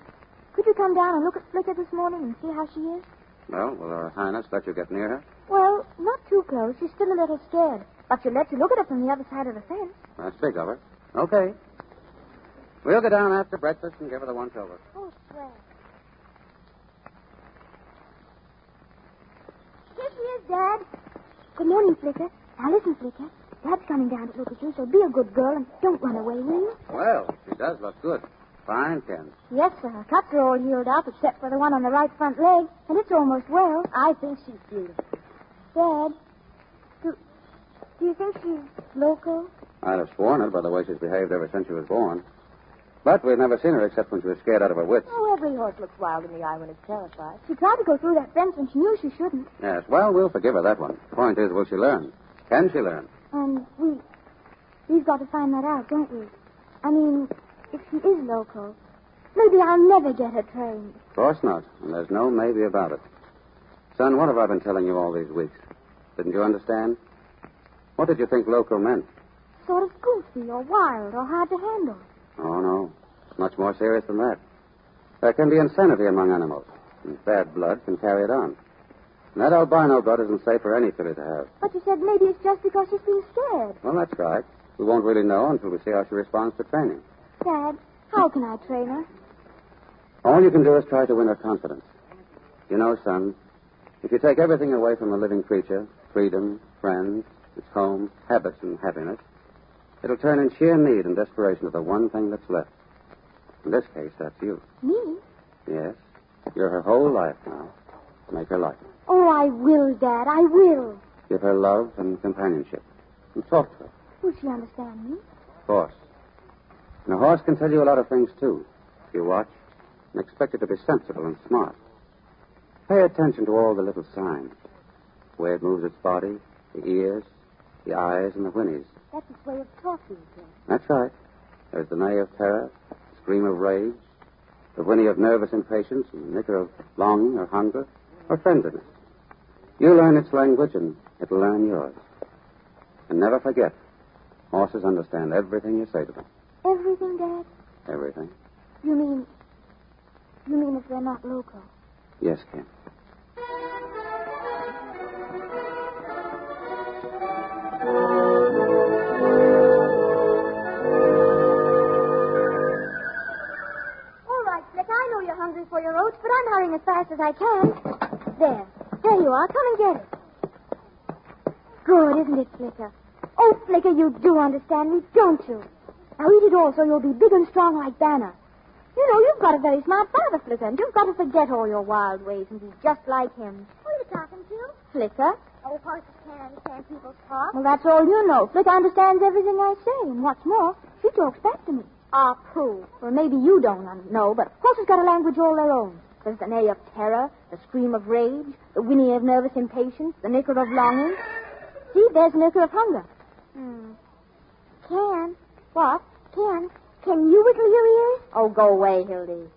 [SPEAKER 6] could you come down and look at Flicker this morning and see how she is?
[SPEAKER 5] Well, will Her Highness let you get near her?
[SPEAKER 6] Well, not too close. She's still a little scared. But she'll let you look at her from the other side of the fence.
[SPEAKER 5] That's big of her. Okay. We'll go down after breakfast and give her the once over.
[SPEAKER 6] Oh, swell. Here she is, Dad. Good morning, Flicker. Now listen, Flicker. Dad's coming down to look at you, so be a good girl and don't run away, will you?
[SPEAKER 5] Well, she does look good. Fine, Ken.
[SPEAKER 6] Yes, sir. Her cuts are all healed up except for the one on the right front leg, and it's almost well.
[SPEAKER 3] I think she's beautiful.
[SPEAKER 6] Dad, Do you think she's local?
[SPEAKER 5] I'd have sworn it by the way she's behaved ever since she was born. But we've never seen her except when she was scared out of her wits.
[SPEAKER 8] Oh, every horse looks wild in the eye when it's terrified.
[SPEAKER 6] She tried to go through that fence when she knew she shouldn't.
[SPEAKER 5] Yes, well, we'll forgive her that one. Point is, will she learn? Can she learn?
[SPEAKER 6] And we've got to find that out, don't we? I mean, if she is local, maybe I'll never get her trained.
[SPEAKER 5] Of course not, and there's no maybe about it. Son, what have I been telling you all these weeks? Didn't you understand? What did you think local meant?
[SPEAKER 6] Sort of goofy or wild or hard to handle.
[SPEAKER 5] Oh, no. It's much more serious than that. There can be insanity among animals, and bad blood can carry it on. And that albino blood isn't safe for any filly to have.
[SPEAKER 6] But you said maybe it's just because she's being scared.
[SPEAKER 5] Well, that's right. We won't really know until we see how she responds to training.
[SPEAKER 6] Dad, how can I train her?
[SPEAKER 5] All you can do is try to win her confidence. You know, son, if you take everything away from a living creature, freedom, friends, its home, habits, and happiness, it'll turn in sheer need and desperation to the one thing that's left. In this case, that's you.
[SPEAKER 6] Me?
[SPEAKER 5] Yes. You're her whole life now. Make her like it.
[SPEAKER 6] Oh, I will, Dad. I will.
[SPEAKER 5] Give her love and companionship. And talk to her.
[SPEAKER 6] Will she understand me?
[SPEAKER 5] Of course. And a horse can tell you a lot of things, too. If you watch and expect it to be sensible and smart. Pay attention to all the little signs. The way it moves its body, the ears, the eyes, and the whinnies.
[SPEAKER 6] That's its way of talking, Dad.
[SPEAKER 5] That's right. There's the neigh of terror, the scream of rage, the whinny of nervous impatience, and the nicker of longing or hunger or friendliness. You learn its language, and it'll learn yours. And never forget, horses understand everything you say to them.
[SPEAKER 6] Everything, Dad?
[SPEAKER 5] Everything.
[SPEAKER 6] You mean if they're not local?
[SPEAKER 5] Yes, Ken.
[SPEAKER 6] All right, Flick, I know you're hungry for your oats, but I'm hurrying as fast as I can. There you are. Come and get it. Good, isn't it, Flicker? Oh, Flicker, you do understand me, don't you? Now eat it all so you'll be big and strong like Banner. You know, you've got a very smart father, Flicker, and you've got to forget all your wild ways and be just like him.
[SPEAKER 3] Who are you talking to?
[SPEAKER 6] Flicker?
[SPEAKER 3] Oh, horses can't understand people's talk.
[SPEAKER 6] Well, that's all you know. Flicker understands everything I say, and what's more, she talks back to me.
[SPEAKER 3] Ah, pooh.
[SPEAKER 6] Well, maybe you don't know, but horses got a language all their own. There's the neigh of terror, the scream of rage, the whinny of nervous impatience, the nicker of longing. See, there's the nicker of hunger.
[SPEAKER 3] Ken,
[SPEAKER 6] What?
[SPEAKER 3] can you wiggle your ears?
[SPEAKER 6] Oh, go away, Hildy.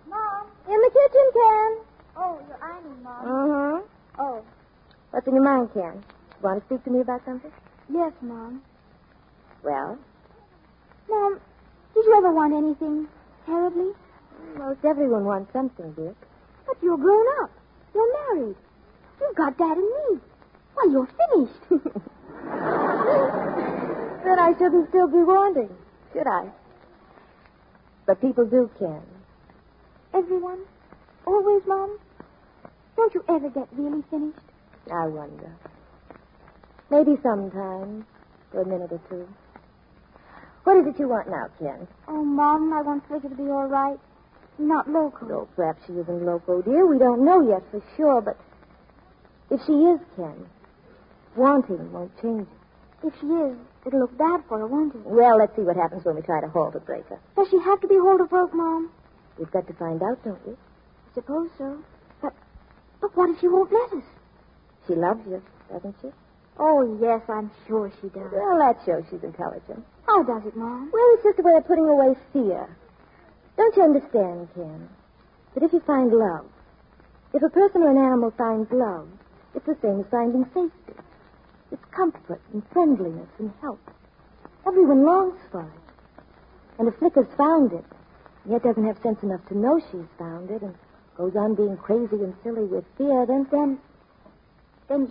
[SPEAKER 3] Mom.
[SPEAKER 6] In the kitchen, Ken.
[SPEAKER 3] Oh, you're ironing, Mom.
[SPEAKER 6] Mm-hmm.
[SPEAKER 3] Oh.
[SPEAKER 6] What's in your mind, Ken? You want to speak to me about something?
[SPEAKER 3] Yes, Mom.
[SPEAKER 6] Well?
[SPEAKER 3] Mom, did you ever want anything terribly?
[SPEAKER 6] Most everyone wants something, dear.
[SPEAKER 3] But you're grown up. You're married. You've got Dad and me. Well, you're finished.
[SPEAKER 6] Then I shouldn't still be wanting, should I? But people do, Ken.
[SPEAKER 3] Everyone? Always, Mom? Don't you ever get really finished?
[SPEAKER 6] I wonder. Maybe sometime, for a minute or two. What is it you want now, Ken?
[SPEAKER 3] Oh, Mom, I want Flicker to be all right. Not local.
[SPEAKER 6] Oh, perhaps she isn't loco, dear. We don't know yet for sure, but if she is, Ken, wanting won't change it.
[SPEAKER 3] If she is, it'll look bad for her, won't it?
[SPEAKER 6] Well, let's see what happens when we try to halt or break her.
[SPEAKER 3] Does she have to be hold or broke, Mom?
[SPEAKER 6] We've got to find out, don't we?
[SPEAKER 3] I suppose so. But what if she won't let us?
[SPEAKER 6] She loves you, doesn't she?
[SPEAKER 3] Oh, yes, I'm sure she does.
[SPEAKER 6] Well, that shows she's intelligent.
[SPEAKER 3] How does it, Mom?
[SPEAKER 6] Well, it's just a way of putting away fear. Don't you understand, Ken, that if you find love, if a person or an animal finds love, it's the same as finding safety. It's comfort and friendliness and help. Everyone longs for it. And if Flicker's found it, yet doesn't have sense enough to know she's found it and goes on being crazy and silly with fear, then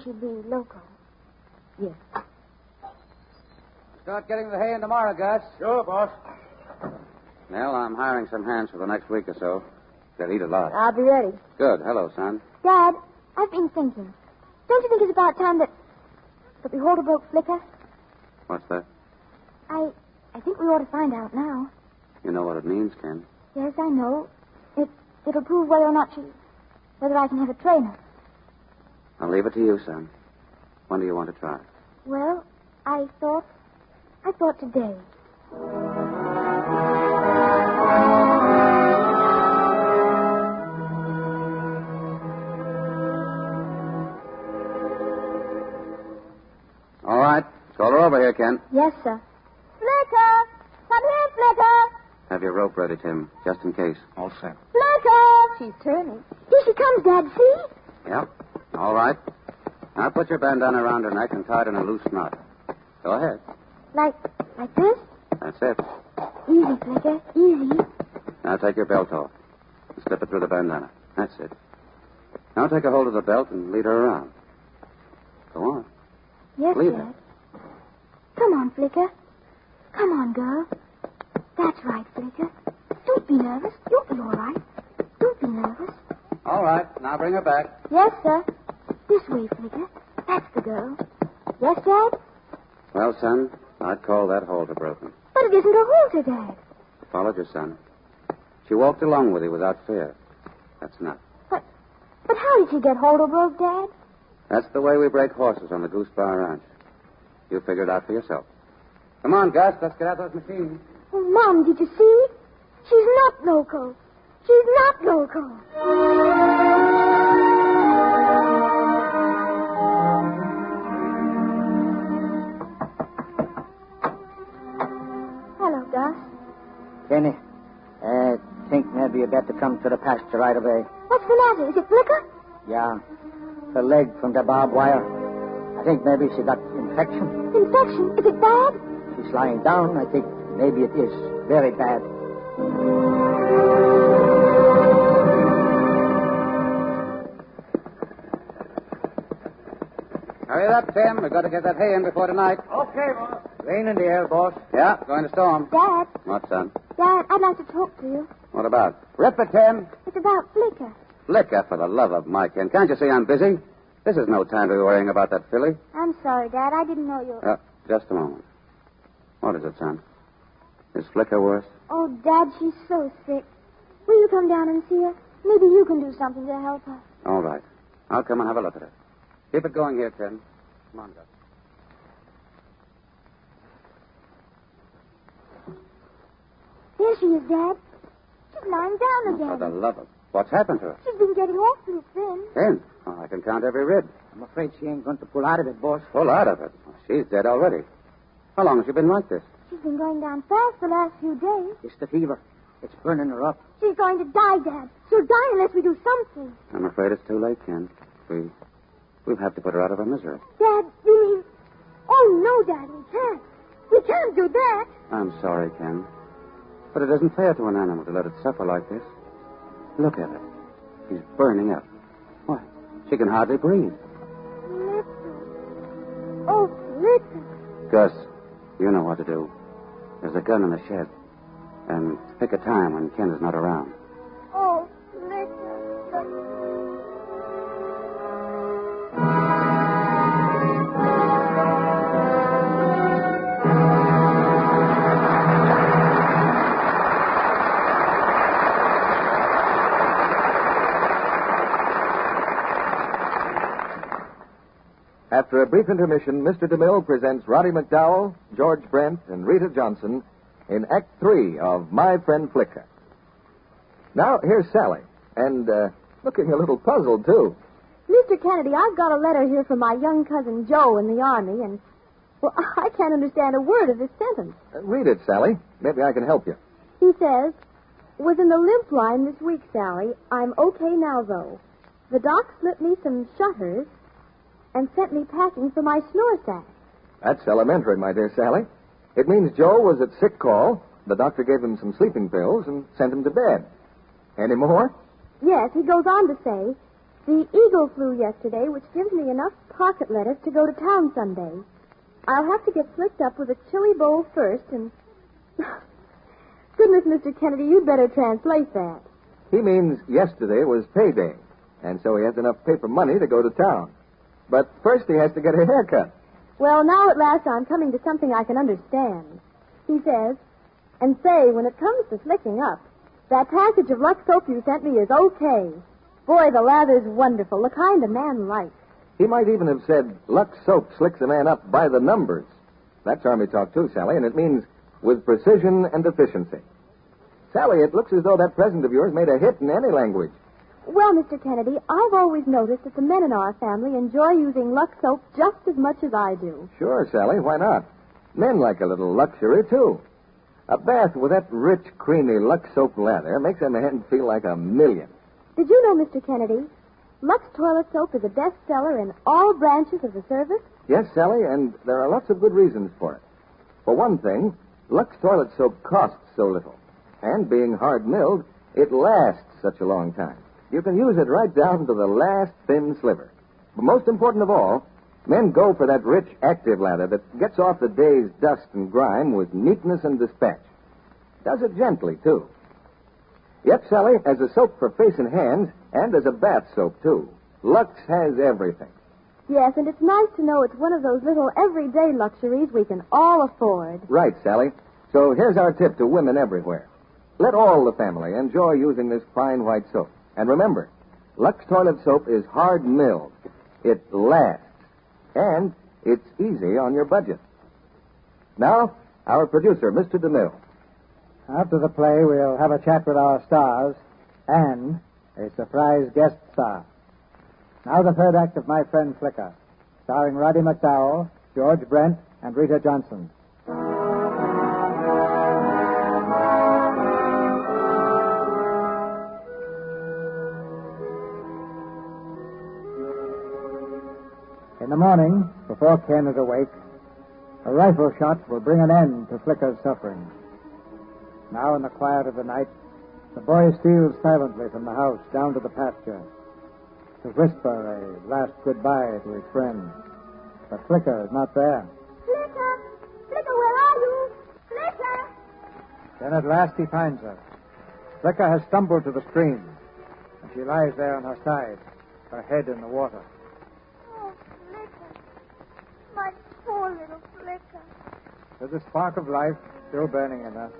[SPEAKER 3] she'll be local.
[SPEAKER 6] yes.
[SPEAKER 5] Start getting the hay in tomorrow, Gus.
[SPEAKER 7] Sure, boss.
[SPEAKER 5] Well, I'm hiring some hands for the next week or so. They'll eat a lot.
[SPEAKER 6] I'll be ready.
[SPEAKER 5] Good. Hello, son.
[SPEAKER 3] Dad, I've been thinking. Don't you think it's about time that we hold a broke Flicker?
[SPEAKER 5] What's that?
[SPEAKER 3] I think we ought to find out now.
[SPEAKER 5] You know what it means, Ken.
[SPEAKER 6] Yes, I know. It'll prove whether I can have a trainer.
[SPEAKER 5] I'll leave it to you, son. When do you want to try?
[SPEAKER 6] Well, I thought today.
[SPEAKER 5] All right. Call her over here, Ken.
[SPEAKER 6] Yes, sir. Flicker! Come here, Flicker!
[SPEAKER 5] Have your rope ready, Tim, just in case.
[SPEAKER 7] All set.
[SPEAKER 6] Flicker! She's turning. Here she comes, Dad. See?
[SPEAKER 5] Yep. All right. Now put your bandana around her neck and tie it in a loose knot. Go ahead.
[SPEAKER 6] Like this?
[SPEAKER 5] That's it.
[SPEAKER 6] Easy, Flicker. Easy.
[SPEAKER 5] Now take your belt off and slip it through the bandana. That's it. Now take a hold of the belt and lead her around. Go on.
[SPEAKER 6] Yes,
[SPEAKER 5] Lead
[SPEAKER 6] Dad.
[SPEAKER 5] her.
[SPEAKER 6] Come on, Flicker. Come on, girl. That's right, Flicker. Don't be nervous. You'll be all right. Don't be nervous.
[SPEAKER 5] All right. Now bring her back.
[SPEAKER 6] Yes, sir. This way, Flicker. That's the girl. Yes, Dad?
[SPEAKER 5] Well, son, I'd call that halter broken.
[SPEAKER 6] But it isn't a halter, Dad.
[SPEAKER 5] Followed your son. She walked along with you without fear. That's enough.
[SPEAKER 6] But how did she get halter broke, Dad?
[SPEAKER 5] That's the way we break horses on the Goose Bar Ranch. You figure it out for yourself. Come on, Gus. Let's get out those machines.
[SPEAKER 6] Oh, Mom, did you see? She's not loco. She's not loco. Hello, Gus.
[SPEAKER 4] Kenny, I think maybe you better come to the pasture right away.
[SPEAKER 6] What's the matter? Is it Flicker?
[SPEAKER 4] Yeah. Her leg from the barbed wire. I think maybe she got infection.
[SPEAKER 6] Infection? Is it bad?
[SPEAKER 4] She's lying down. I think maybe it is very bad.
[SPEAKER 5] Hurry it up, Tim. We've got to get that hay in before tonight.
[SPEAKER 4] Okay, boss. Rain in the air, boss.
[SPEAKER 5] Yeah, going to storm.
[SPEAKER 6] Dad,
[SPEAKER 5] What, son?
[SPEAKER 6] Dad, I'd like to talk to you.
[SPEAKER 5] What about? Rip it, Tim.
[SPEAKER 6] It's about Flicker.
[SPEAKER 5] Flicker, for the love of Mike. And can't you see I'm busy? This is no time to be worrying about that filly.
[SPEAKER 6] I'm sorry, Dad. I didn't know you.
[SPEAKER 5] Just a moment. What is it, son? Is Flicker worse?
[SPEAKER 6] Oh, Dad, she's so sick. Will you come down and see her? Maybe you can do something to help her.
[SPEAKER 5] All right. I'll come and have a look at her. Keep it going here, Tim. Come on, Gus.
[SPEAKER 6] There she is, Dad. She's lying down again.
[SPEAKER 5] For the love of... What's happened to her?
[SPEAKER 6] She's been getting awfully thin.
[SPEAKER 5] Thin? Oh, I can count every rib.
[SPEAKER 4] I'm afraid she ain't going to pull out of it, boss.
[SPEAKER 5] Pull out of it. Oh, she's dead already. How long has she been like this?
[SPEAKER 6] She's been going down fast the last few days.
[SPEAKER 4] It's the fever. It's burning her up.
[SPEAKER 6] She's going to die, Dad. She'll die unless we do something.
[SPEAKER 5] I'm afraid it's too late, Ken. We'll have to put her out of her misery.
[SPEAKER 6] Dad, you mean... Oh, no, Dad, we can't. We can't do that.
[SPEAKER 5] I'm sorry, Ken. But it isn't fair to an animal to let it suffer like this. Look at her. She's burning up. Why, she can hardly breathe.
[SPEAKER 6] Flicker. Oh, Flicker.
[SPEAKER 5] Gus, you know what to do. There's a gun in the shed. And pick a time when Ken is not around.
[SPEAKER 6] Oh, Flicker.
[SPEAKER 1] After a brief intermission, Mr. DeMille presents Roddy McDowell, George Brent, and Rita Johnson in Act 3 of My Friend Flica. Now, here's Sally, and looking a little puzzled, too.
[SPEAKER 3] Mr. Kennedy, I've got a letter here from my young cousin Joe in the Army, and, well, I can't understand a word of this sentence.
[SPEAKER 1] Read it, Sally. Maybe I can help you.
[SPEAKER 3] He says, was in the limp line this week, Sally. I'm okay now, though. The doc slipped me some shutters and sent me packing for my snore sack.
[SPEAKER 1] That's elementary, my dear Sally. It means Joe was at sick call. The doctor gave him some sleeping pills and sent him to bed. Any more?
[SPEAKER 3] Yes, he goes on to say, the eagle flew yesterday, which gives me enough pocket lettuce to go to town Sunday. I'll have to get slicked up with a chili bowl first and... Goodness, Mr. Kennedy, you'd better translate that.
[SPEAKER 1] He means yesterday was payday, and so he has enough paper money to go to town. But first he has to get a haircut.
[SPEAKER 3] Well, now at last I'm coming to something I can understand. He says,
[SPEAKER 6] And say, when it comes to slicking up, that package of Lux soap you sent me is okay. Boy, the lather's wonderful, the kind a man likes.
[SPEAKER 1] He might even have said, Lux soap slicks a man up by the numbers. That's Army talk, too, Sally, and it means with precision and efficiency. Sally, it looks as though that present of yours made a hit in any language.
[SPEAKER 6] Well, Mr. Kennedy, I've always noticed that the men in our family enjoy using Lux soap just as much as I do.
[SPEAKER 1] Sure, Sally, why not? Men like a little luxury, too. A bath with that rich, creamy Lux soap lather makes a man feel like a million.
[SPEAKER 6] Did you know, Mr. Kennedy, Lux toilet soap is a bestseller in all branches of the service?
[SPEAKER 1] Yes, Sally, and there are lots of good reasons for it. For one thing, Lux toilet soap costs so little. And being hard-milled, it lasts such a long time. You can use it right down to the last thin sliver. But most important of all, men go for that rich, active lather that gets off the day's dust and grime with neatness and dispatch. Does it gently, too. Yep, Sally, as a soap for face and hands, and as a bath soap, too. Lux has everything.
[SPEAKER 6] Yes, and it's nice to know it's one of those little everyday luxuries we can all afford.
[SPEAKER 1] Right, Sally. So here's our tip to women everywhere. Let all the family enjoy using this fine white soap. And remember, Lux toilet soap is hard-milled. It lasts. And it's easy on your budget. Now, our producer, Mr. DeMille.
[SPEAKER 2] After the play, we'll have a chat with our stars and a surprise guest star. Now the third act of My Friend Flica, starring Roddy McDowell, George Brent, and Rita Johnson. In the morning, before Ken is awake, a rifle shot will bring an end to Flicca's suffering. Now, in the quiet of the night, the boy steals silently from the house down to the pasture to whisper a last goodbye to his friend. But Flicca is not there.
[SPEAKER 6] Flicca! Flicca, where are you? Flicca!
[SPEAKER 2] Then at last he finds her. Flicca has stumbled to the stream, and she lies there on her side, her head in the water.
[SPEAKER 6] Oh, Flicca. My poor little Flicca.
[SPEAKER 2] There's a spark of life still burning in her.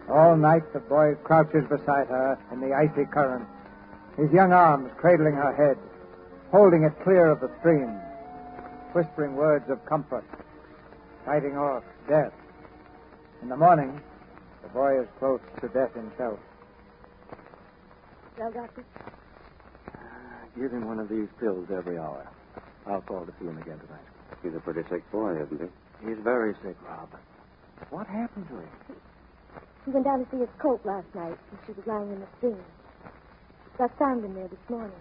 [SPEAKER 2] All night the boy crouches beside her in the icy current, his young arms cradling her head, holding it clear of the stream, whispering words of comfort, fighting off death. In the morning, the boy is close to death himself.
[SPEAKER 6] Well, Doctor?
[SPEAKER 9] Give him one of these pills every hour. I'll call to see him again tonight.
[SPEAKER 5] He's a pretty sick boy, isn't he?
[SPEAKER 9] He's very sick, Rob. What happened to him?
[SPEAKER 6] He went down to see his coat last night, and she was lying in the stream. Gus found him there this morning.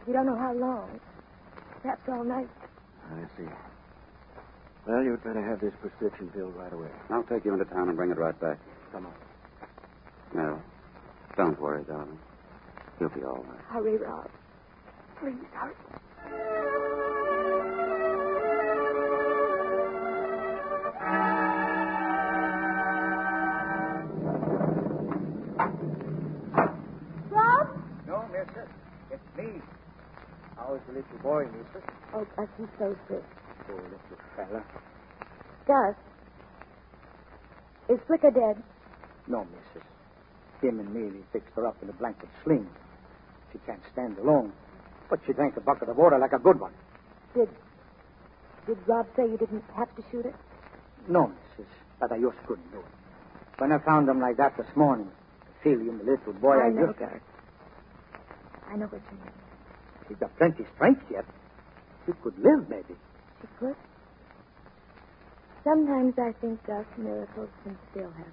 [SPEAKER 6] We don't know how long. Perhaps all night.
[SPEAKER 9] I see. Well, you'd better have this prescription filled right away.
[SPEAKER 5] I'll take you into town and bring it right back.
[SPEAKER 9] Come on.
[SPEAKER 5] No, don't worry, darling. He'll be all right.
[SPEAKER 6] Hurry, Rob. Please, hurry. Rob?
[SPEAKER 4] No, mister. It's me. How's the little boy, mister?
[SPEAKER 6] Oh, Gus, he's so sick.
[SPEAKER 4] Poor little fella.
[SPEAKER 6] Gus, is Flicka dead?
[SPEAKER 4] No, missus. Him and me fixed her up in a blanket sling. She can't stand alone, but she drank a bucket of water like a good one.
[SPEAKER 6] Did Rob say you didn't have to shoot it?
[SPEAKER 4] No, missus, but I just couldn't do it. When I found him like that this morning, feeling the little boy,
[SPEAKER 6] I know,
[SPEAKER 4] just...
[SPEAKER 6] Gus. I know what you mean.
[SPEAKER 4] He's got plenty of strength yet. He could live, maybe.
[SPEAKER 6] She could. Sometimes I think, Gus, miracles can still happen.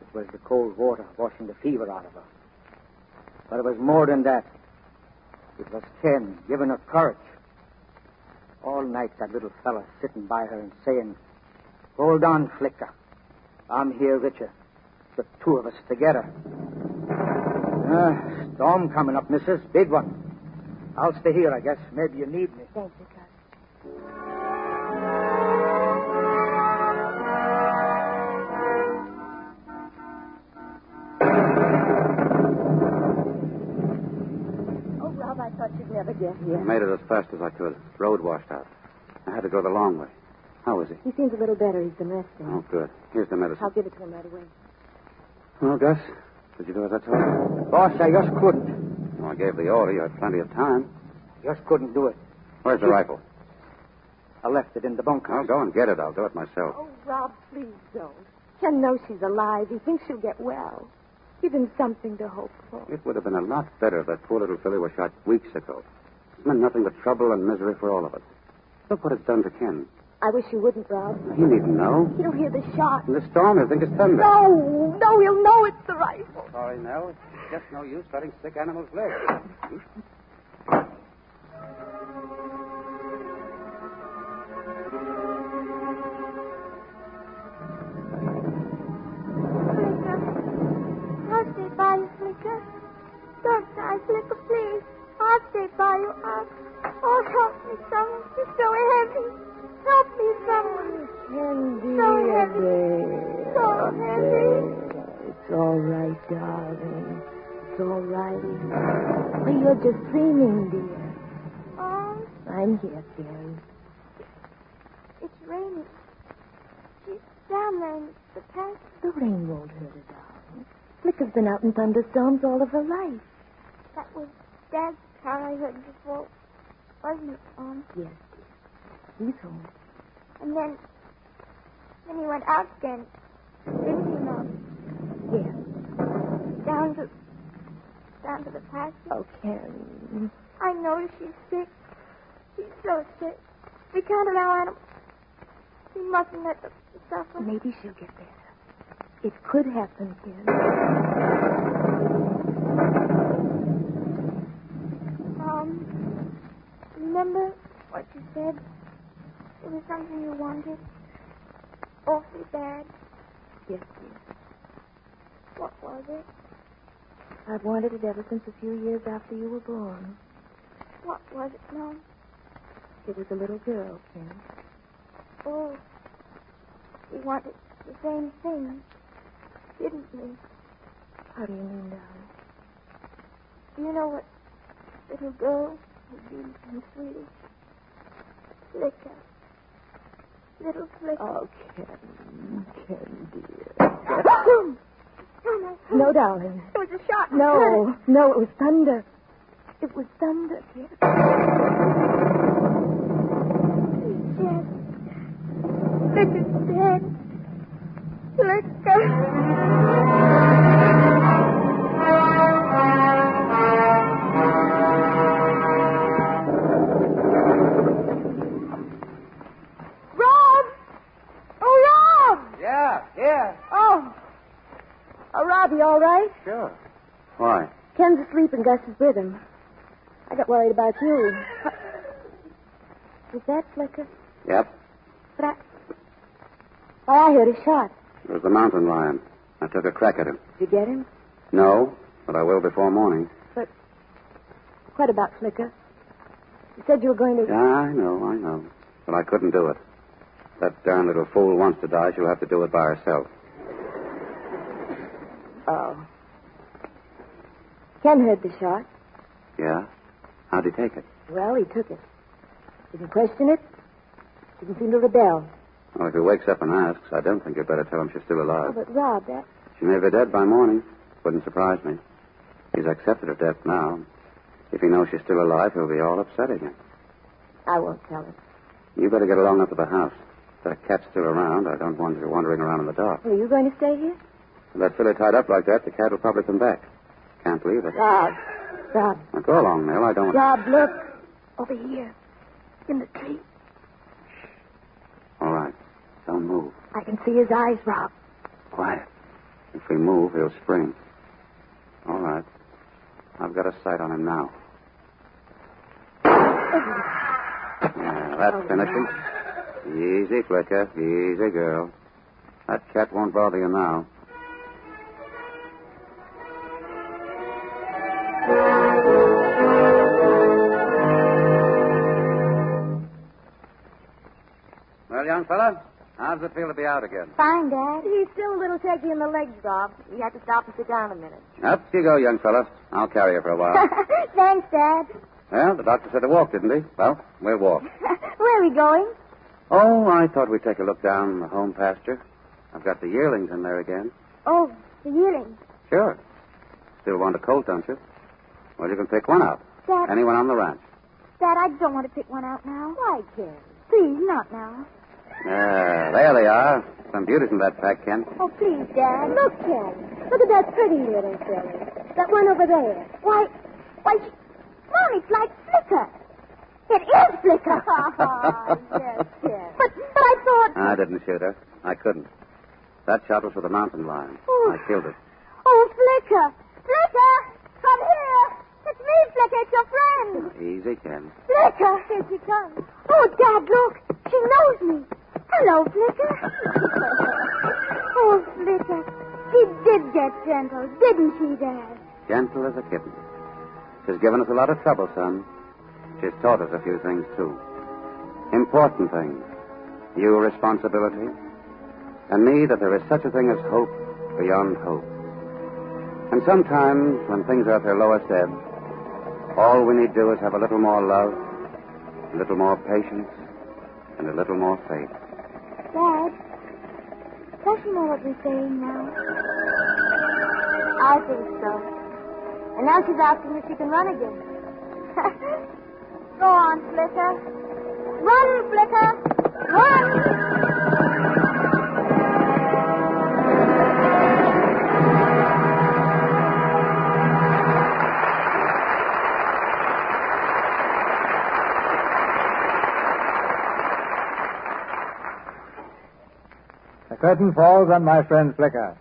[SPEAKER 4] It was the cold water washing the fever out of her. But it was more than that. It was Ken giving her courage. All night that little fella sitting by her and saying, "Hold on, Flicka. I'm here with you. The two of us together." Storm coming up, missus. Big one. I'll stay here, I guess. Maybe you need me.
[SPEAKER 6] Thank you, Gus. Oh, Rob, I thought you'd never get here.
[SPEAKER 5] I made it as fast as I could. Road washed out. I had to go the long way. How is he?
[SPEAKER 3] He seems a little better. He's been resting.
[SPEAKER 5] Oh, good. Here's the medicine.
[SPEAKER 3] I'll give it to him right away.
[SPEAKER 5] Well, Gus, did you do as I told you?
[SPEAKER 4] Boss, I just couldn't.
[SPEAKER 5] Well, I gave the order. You had plenty of time.
[SPEAKER 4] Just couldn't do it.
[SPEAKER 5] Where's the rifle?
[SPEAKER 4] I left it in the bunkhouse.
[SPEAKER 5] I'll go and get it. I'll do it myself.
[SPEAKER 3] Oh, Rob, please don't. Ken knows she's alive. He thinks she'll get well. Give him something to hope for.
[SPEAKER 5] It would have been a lot better if that poor little filly was shot weeks ago. It's meant nothing but trouble and misery for all of us. Look what it's done to Ken.
[SPEAKER 3] I wish you wouldn't, Rob.
[SPEAKER 5] He needn't know.
[SPEAKER 3] He'll hear the shot.
[SPEAKER 5] In the storm, he'll think it's thunder.
[SPEAKER 3] No, he'll know it's the rifle.
[SPEAKER 5] Sorry, Nell. It's just no use cutting sick animals' legs.
[SPEAKER 6] I'll stay by you, Flicker. Don't die, Flicker, please. I'll stay by you. Oh, help me, someone. It's so heavy. Help me, someone.
[SPEAKER 3] Candy,
[SPEAKER 6] So heavy.
[SPEAKER 3] dear.
[SPEAKER 6] So heavy.
[SPEAKER 3] It's all right, darling. It's all right. But you're just dreaming, dear.
[SPEAKER 6] Oh,
[SPEAKER 3] I'm here, Ken.
[SPEAKER 6] it's raining. She's down there in the path.
[SPEAKER 3] The rain won't hurt her, darling. Flicker's been out in thunderstorms all of her life.
[SPEAKER 6] That was Dad's car I heard before. Wasn't it, Mom?
[SPEAKER 3] Yes, dear. He's home.
[SPEAKER 6] And then he went out again. Didn't he, Mom?
[SPEAKER 3] Yes.
[SPEAKER 6] Down to the pasture.
[SPEAKER 3] Oh, Ken.
[SPEAKER 6] I know she's sick. She's so sick. We can't allow animals. We mustn't let them suffer.
[SPEAKER 3] Maybe she'll get better. It could happen, Ken.
[SPEAKER 6] Mom, remember what you said? It was something you wanted. Awfully bad.
[SPEAKER 3] Yes, dear.
[SPEAKER 6] What was it?
[SPEAKER 3] I've wanted it ever since a few years after you were born.
[SPEAKER 6] What was it, Mom?
[SPEAKER 3] It was a little girl, Ken.
[SPEAKER 6] Oh, we wanted the same thing, didn't we?
[SPEAKER 3] How do you mean, darling?
[SPEAKER 6] Do you know what little girl would be in Swedish? Flicka. Little Flicka.
[SPEAKER 3] Oh, Ken, dear. No, darling.
[SPEAKER 6] It was a shot.
[SPEAKER 3] No, it was thunder. It was thunder, dear.
[SPEAKER 6] He's dead. Flicka's dead. Flicka. Rob! Oh, Rob!
[SPEAKER 5] Yeah.
[SPEAKER 3] Oh, Rob, you all right?
[SPEAKER 5] Sure. Why?
[SPEAKER 3] Ken's asleep and Gus is with him. I got worried about you. Was that Flicker?
[SPEAKER 5] Yep.
[SPEAKER 3] But I heard a shot.
[SPEAKER 5] It was the mountain lion. I took a crack at him.
[SPEAKER 3] Did you get him?
[SPEAKER 5] No, but I will before morning.
[SPEAKER 3] But what about Flicker? You said you were going to...
[SPEAKER 5] Yeah, I know. But I couldn't do it. That darn little fool wants to die. She'll have to do it by herself.
[SPEAKER 3] Oh. Ken heard the shot.
[SPEAKER 5] Yeah? How'd he take it?
[SPEAKER 3] Well, he took it. Didn't question it. Didn't seem to rebel.
[SPEAKER 5] Well, if he wakes up and asks, I don't think you'd better tell him she's still
[SPEAKER 3] Oh,
[SPEAKER 5] alive.
[SPEAKER 3] but Rob, that...
[SPEAKER 5] She may be dead by morning. Wouldn't surprise me. He's accepted her death now. If he knows she's still alive, he'll be all upset again.
[SPEAKER 3] I won't tell him.
[SPEAKER 5] You better get along up to the house. If that cat's still around, I don't want you wandering around in the dark.
[SPEAKER 3] Are you going to stay here?
[SPEAKER 5] With that filly tied up like that, the cat will probably come back. Can't leave it.
[SPEAKER 3] Rob.
[SPEAKER 5] Now, go along, Nell. I don't want...
[SPEAKER 3] Rob, look. Over here. In the tree.
[SPEAKER 5] All right. Don't move.
[SPEAKER 3] I can see his eyes, Rob.
[SPEAKER 5] Quiet. If we move, he'll spring. All right. I've got a sight on him now. Yeah, that's finishing. Easy, Flicker. Easy, girl. That cat won't bother you now. Well, young fella, how's it feel to be out again?
[SPEAKER 3] Fine, Dad. He's still a little shaky in the legs, Rob. We had to stop and sit down a minute.
[SPEAKER 5] Up you go, young fella. I'll carry you for a while.
[SPEAKER 6] Thanks, Dad.
[SPEAKER 5] Well, the doctor said to walk, didn't he? Well, we'll walk.
[SPEAKER 6] Where are we going?
[SPEAKER 5] Oh, I thought we'd take a look down the home pasture. I've got the yearlings in there again.
[SPEAKER 6] Oh, the yearlings.
[SPEAKER 5] Sure. Still want a colt, don't you? Well, you can pick one out.
[SPEAKER 6] Dad,
[SPEAKER 5] Anyone on the ranch.
[SPEAKER 6] Dad, I don't want to pick one out now.
[SPEAKER 3] Why, Ken?
[SPEAKER 6] Please, not now.
[SPEAKER 5] There they are. Some beauties in that pack, Ken.
[SPEAKER 3] Oh, please, Dad. Look, Ken. Look at that pretty little filly. That one over there.
[SPEAKER 6] Why, Mom, it's like Flicker. It is Flicker.
[SPEAKER 3] Yes, Ken.
[SPEAKER 6] But I thought...
[SPEAKER 5] I didn't shoot her. I couldn't. That shot was for the mountain lion.
[SPEAKER 6] Oh.
[SPEAKER 5] I killed it.
[SPEAKER 6] Oh, Flicker. Flicker, come here. It's me, Flicker. It's your friend.
[SPEAKER 5] Easy, Ken.
[SPEAKER 6] Flicker. Here she comes. Oh, Dad, look. She knows me. Hello, Flicker. Oh, Flicker. She did get gentle, didn't she, Dad?
[SPEAKER 5] Gentle as a kitten. She's given us a lot of trouble, son. She's taught us a few things, too. Important things. You responsibility. And me that there is such a thing as hope beyond hope. And sometimes, when things are at their lowest ebb, all we need do is have a little more love, a little more patience, and a little more faith.
[SPEAKER 6] Dad, does she know what we're saying now? I think so. And now she's asking if she can run again. Go on, Flicker. Run, Flicker. Run!
[SPEAKER 2] The curtain falls on my friend Flicker.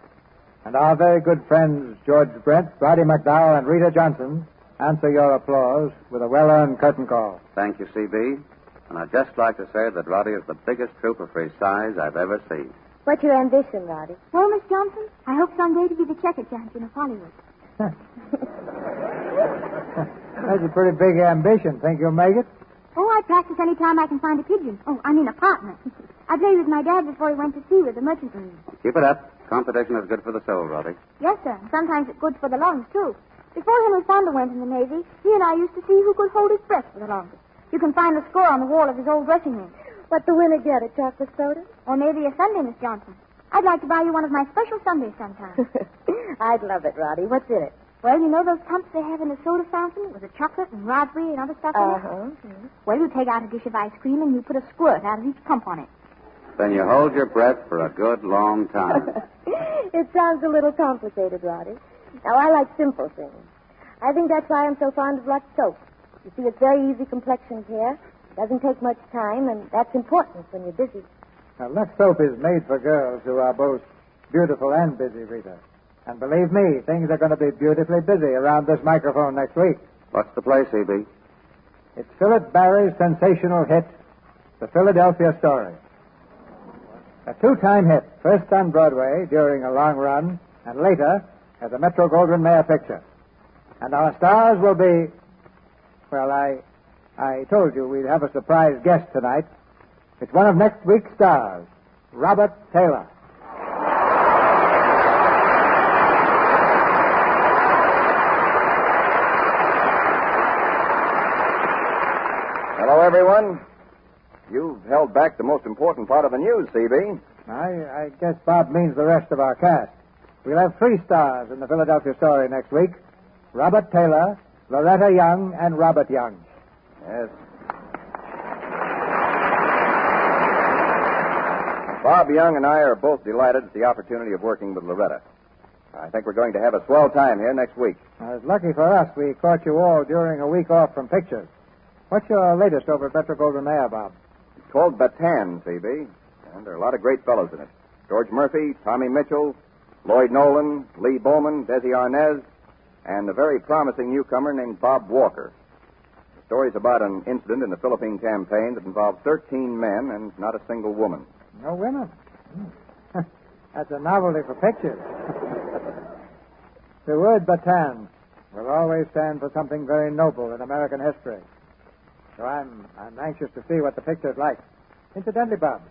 [SPEAKER 2] And our very good friends George Brent, Roddy McDowell, and Rita Johnson answer your applause with a well-earned curtain call.
[SPEAKER 5] Thank you, C.B. And I'd just like to say that Roddy is the biggest trooper for his size I've ever seen.
[SPEAKER 3] What's your ambition, Roddy?
[SPEAKER 6] Well, Miss Johnson, I hope someday to be the checker champion of Hollywood.
[SPEAKER 2] That's a pretty big ambition. Think you'll make it?
[SPEAKER 6] Oh, I practice any time I can find a pigeon. Oh, I mean a partner. I played with my dad before he went to sea with the merchant marine.
[SPEAKER 5] Keep it up. Competition is good for the soul, Roddy.
[SPEAKER 6] Yes, sir. And sometimes it's good for the lungs, too. Before Henry Fonda went in the Navy, he and I used to see who could hold his breath for the longest. You can find the score on the wall of his old dressing room.
[SPEAKER 3] What the winner get, a chocolate soda?
[SPEAKER 6] Or maybe a sundae, Miss Johnson. I'd like to buy you one of my special sundaes sometime.
[SPEAKER 3] I'd love it, Roddy. What's in it?
[SPEAKER 6] Well, you know those pumps they have in the soda fountain with the chocolate and raspberry and other stuff in it?
[SPEAKER 3] Uh-huh.
[SPEAKER 6] Well, you take out a dish of ice cream and you put a squirt out of each pump on it.
[SPEAKER 5] Then you hold your breath for a good long time.
[SPEAKER 3] It sounds a little complicated, Roddy. Now, I like simple things. I think that's why I'm so fond of Lux soap. You see, it's very easy complexion care. Doesn't take much time, and that's important when you're busy.
[SPEAKER 2] Now, Lux soap is made for girls who are both beautiful and busy, Rita. And believe me, things are going to be beautifully busy around this microphone next week.
[SPEAKER 5] What's the play, C.B.?
[SPEAKER 2] It's Philip Barry's sensational hit, The Philadelphia Story. A two-time hit, first on Broadway during a long run, and later as a Metro-Goldwyn-Mayer picture. And our stars will be... Well, I told you we'd have a surprise guest tonight. It's one of next week's stars, Robert Taylor.
[SPEAKER 1] Hello, everyone. You've held back the most important part of the news, C.B.
[SPEAKER 2] I guess Bob means the rest of our cast. We'll have 3 stars in the Philadelphia Story next week. Robert Taylor, Loretta Young, and Robert Young.
[SPEAKER 1] Yes. Bob Young and I are both delighted at the opportunity of working with Loretta. I think we're going to have a swell time here next week.
[SPEAKER 2] It's lucky for us we caught you all during a week off from pictures. What's your latest over at Metro-Goldwyn-Mayer, Bob?
[SPEAKER 1] It's called Bataan, C.B., and there are a lot of great fellows in it. George Murphy, Tommy Mitchell, Lloyd Nolan, Lee Bowman, Desi Arnaz, and a very promising newcomer named Bob Walker. The story's about an incident in the Philippine campaign that involved 13 men and not a single woman.
[SPEAKER 2] No women? That's a novelty for pictures. The word Bataan will always stand for something very noble in American history. So I'm anxious to see what the picture's like. Incidentally, Bob,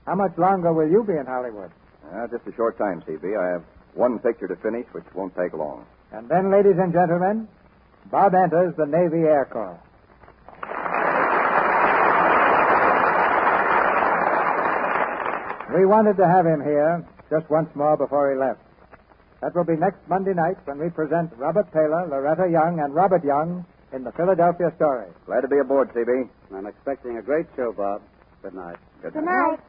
[SPEAKER 2] how much longer will you be in Hollywood?
[SPEAKER 1] Just a short time, C.B. I have one picture to finish, which won't take long.
[SPEAKER 2] And then, ladies and gentlemen, Bob enters the Navy Air Corps. We wanted to have him here just once more before he left. That will be next Monday night when we present Robert Taylor, Loretta Young, and Robert Young in the Philadelphia Story.
[SPEAKER 1] Glad to be aboard, CB.
[SPEAKER 5] I'm expecting a great show, Bob. Good night.
[SPEAKER 3] Good night.
[SPEAKER 2] Good night.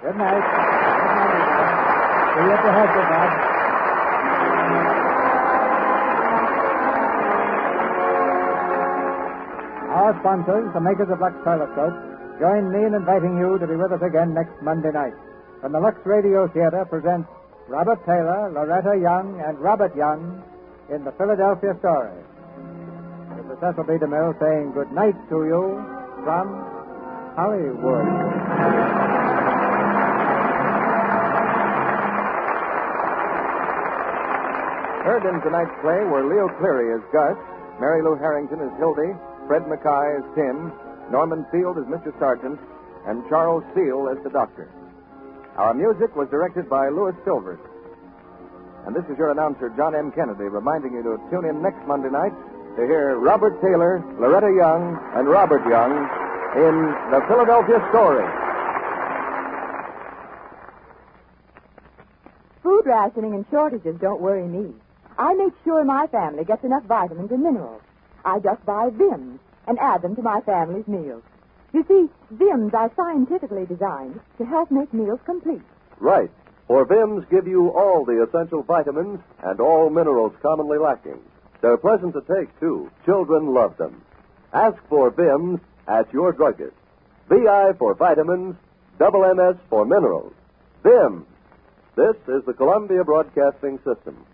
[SPEAKER 2] Good Monday night. See you at the hotel, Bob. Our sponsors, the makers of Lux Toilet Soap, join me in inviting you to be with us again next Monday night when the Lux Radio Theater presents Robert Taylor, Loretta Young, and Robert Young in the Philadelphia Story. This is Cecil B. DeMille saying good night to you from Hollywood.
[SPEAKER 1] Heard in tonight's play were Leo Cleary as Gus, Mary Lou Harrington as Hildy, Fred Mackay as Tim, Norman Field as Mr. Sargent, and Charles Seal as the Doctor. Our music was directed by Louis Silvers. And this is your announcer, John M. Kennedy, reminding you to tune in next Monday night to hear Robert Taylor, Loretta Young, and Robert Young in the Philadelphia Story.
[SPEAKER 10] Food rationing and shortages don't worry me. I make sure my family gets enough vitamins and minerals. I just buy Vims and add them to my family's meals. You see, Vims are scientifically designed to help make meals complete.
[SPEAKER 9] Right. For Vims give you all the essential vitamins and all minerals commonly lacking. They're pleasant to take, too. Children love them. Ask for Vims at your druggist. VI for vitamins, double MS for minerals. Vims. This is the Columbia Broadcasting System.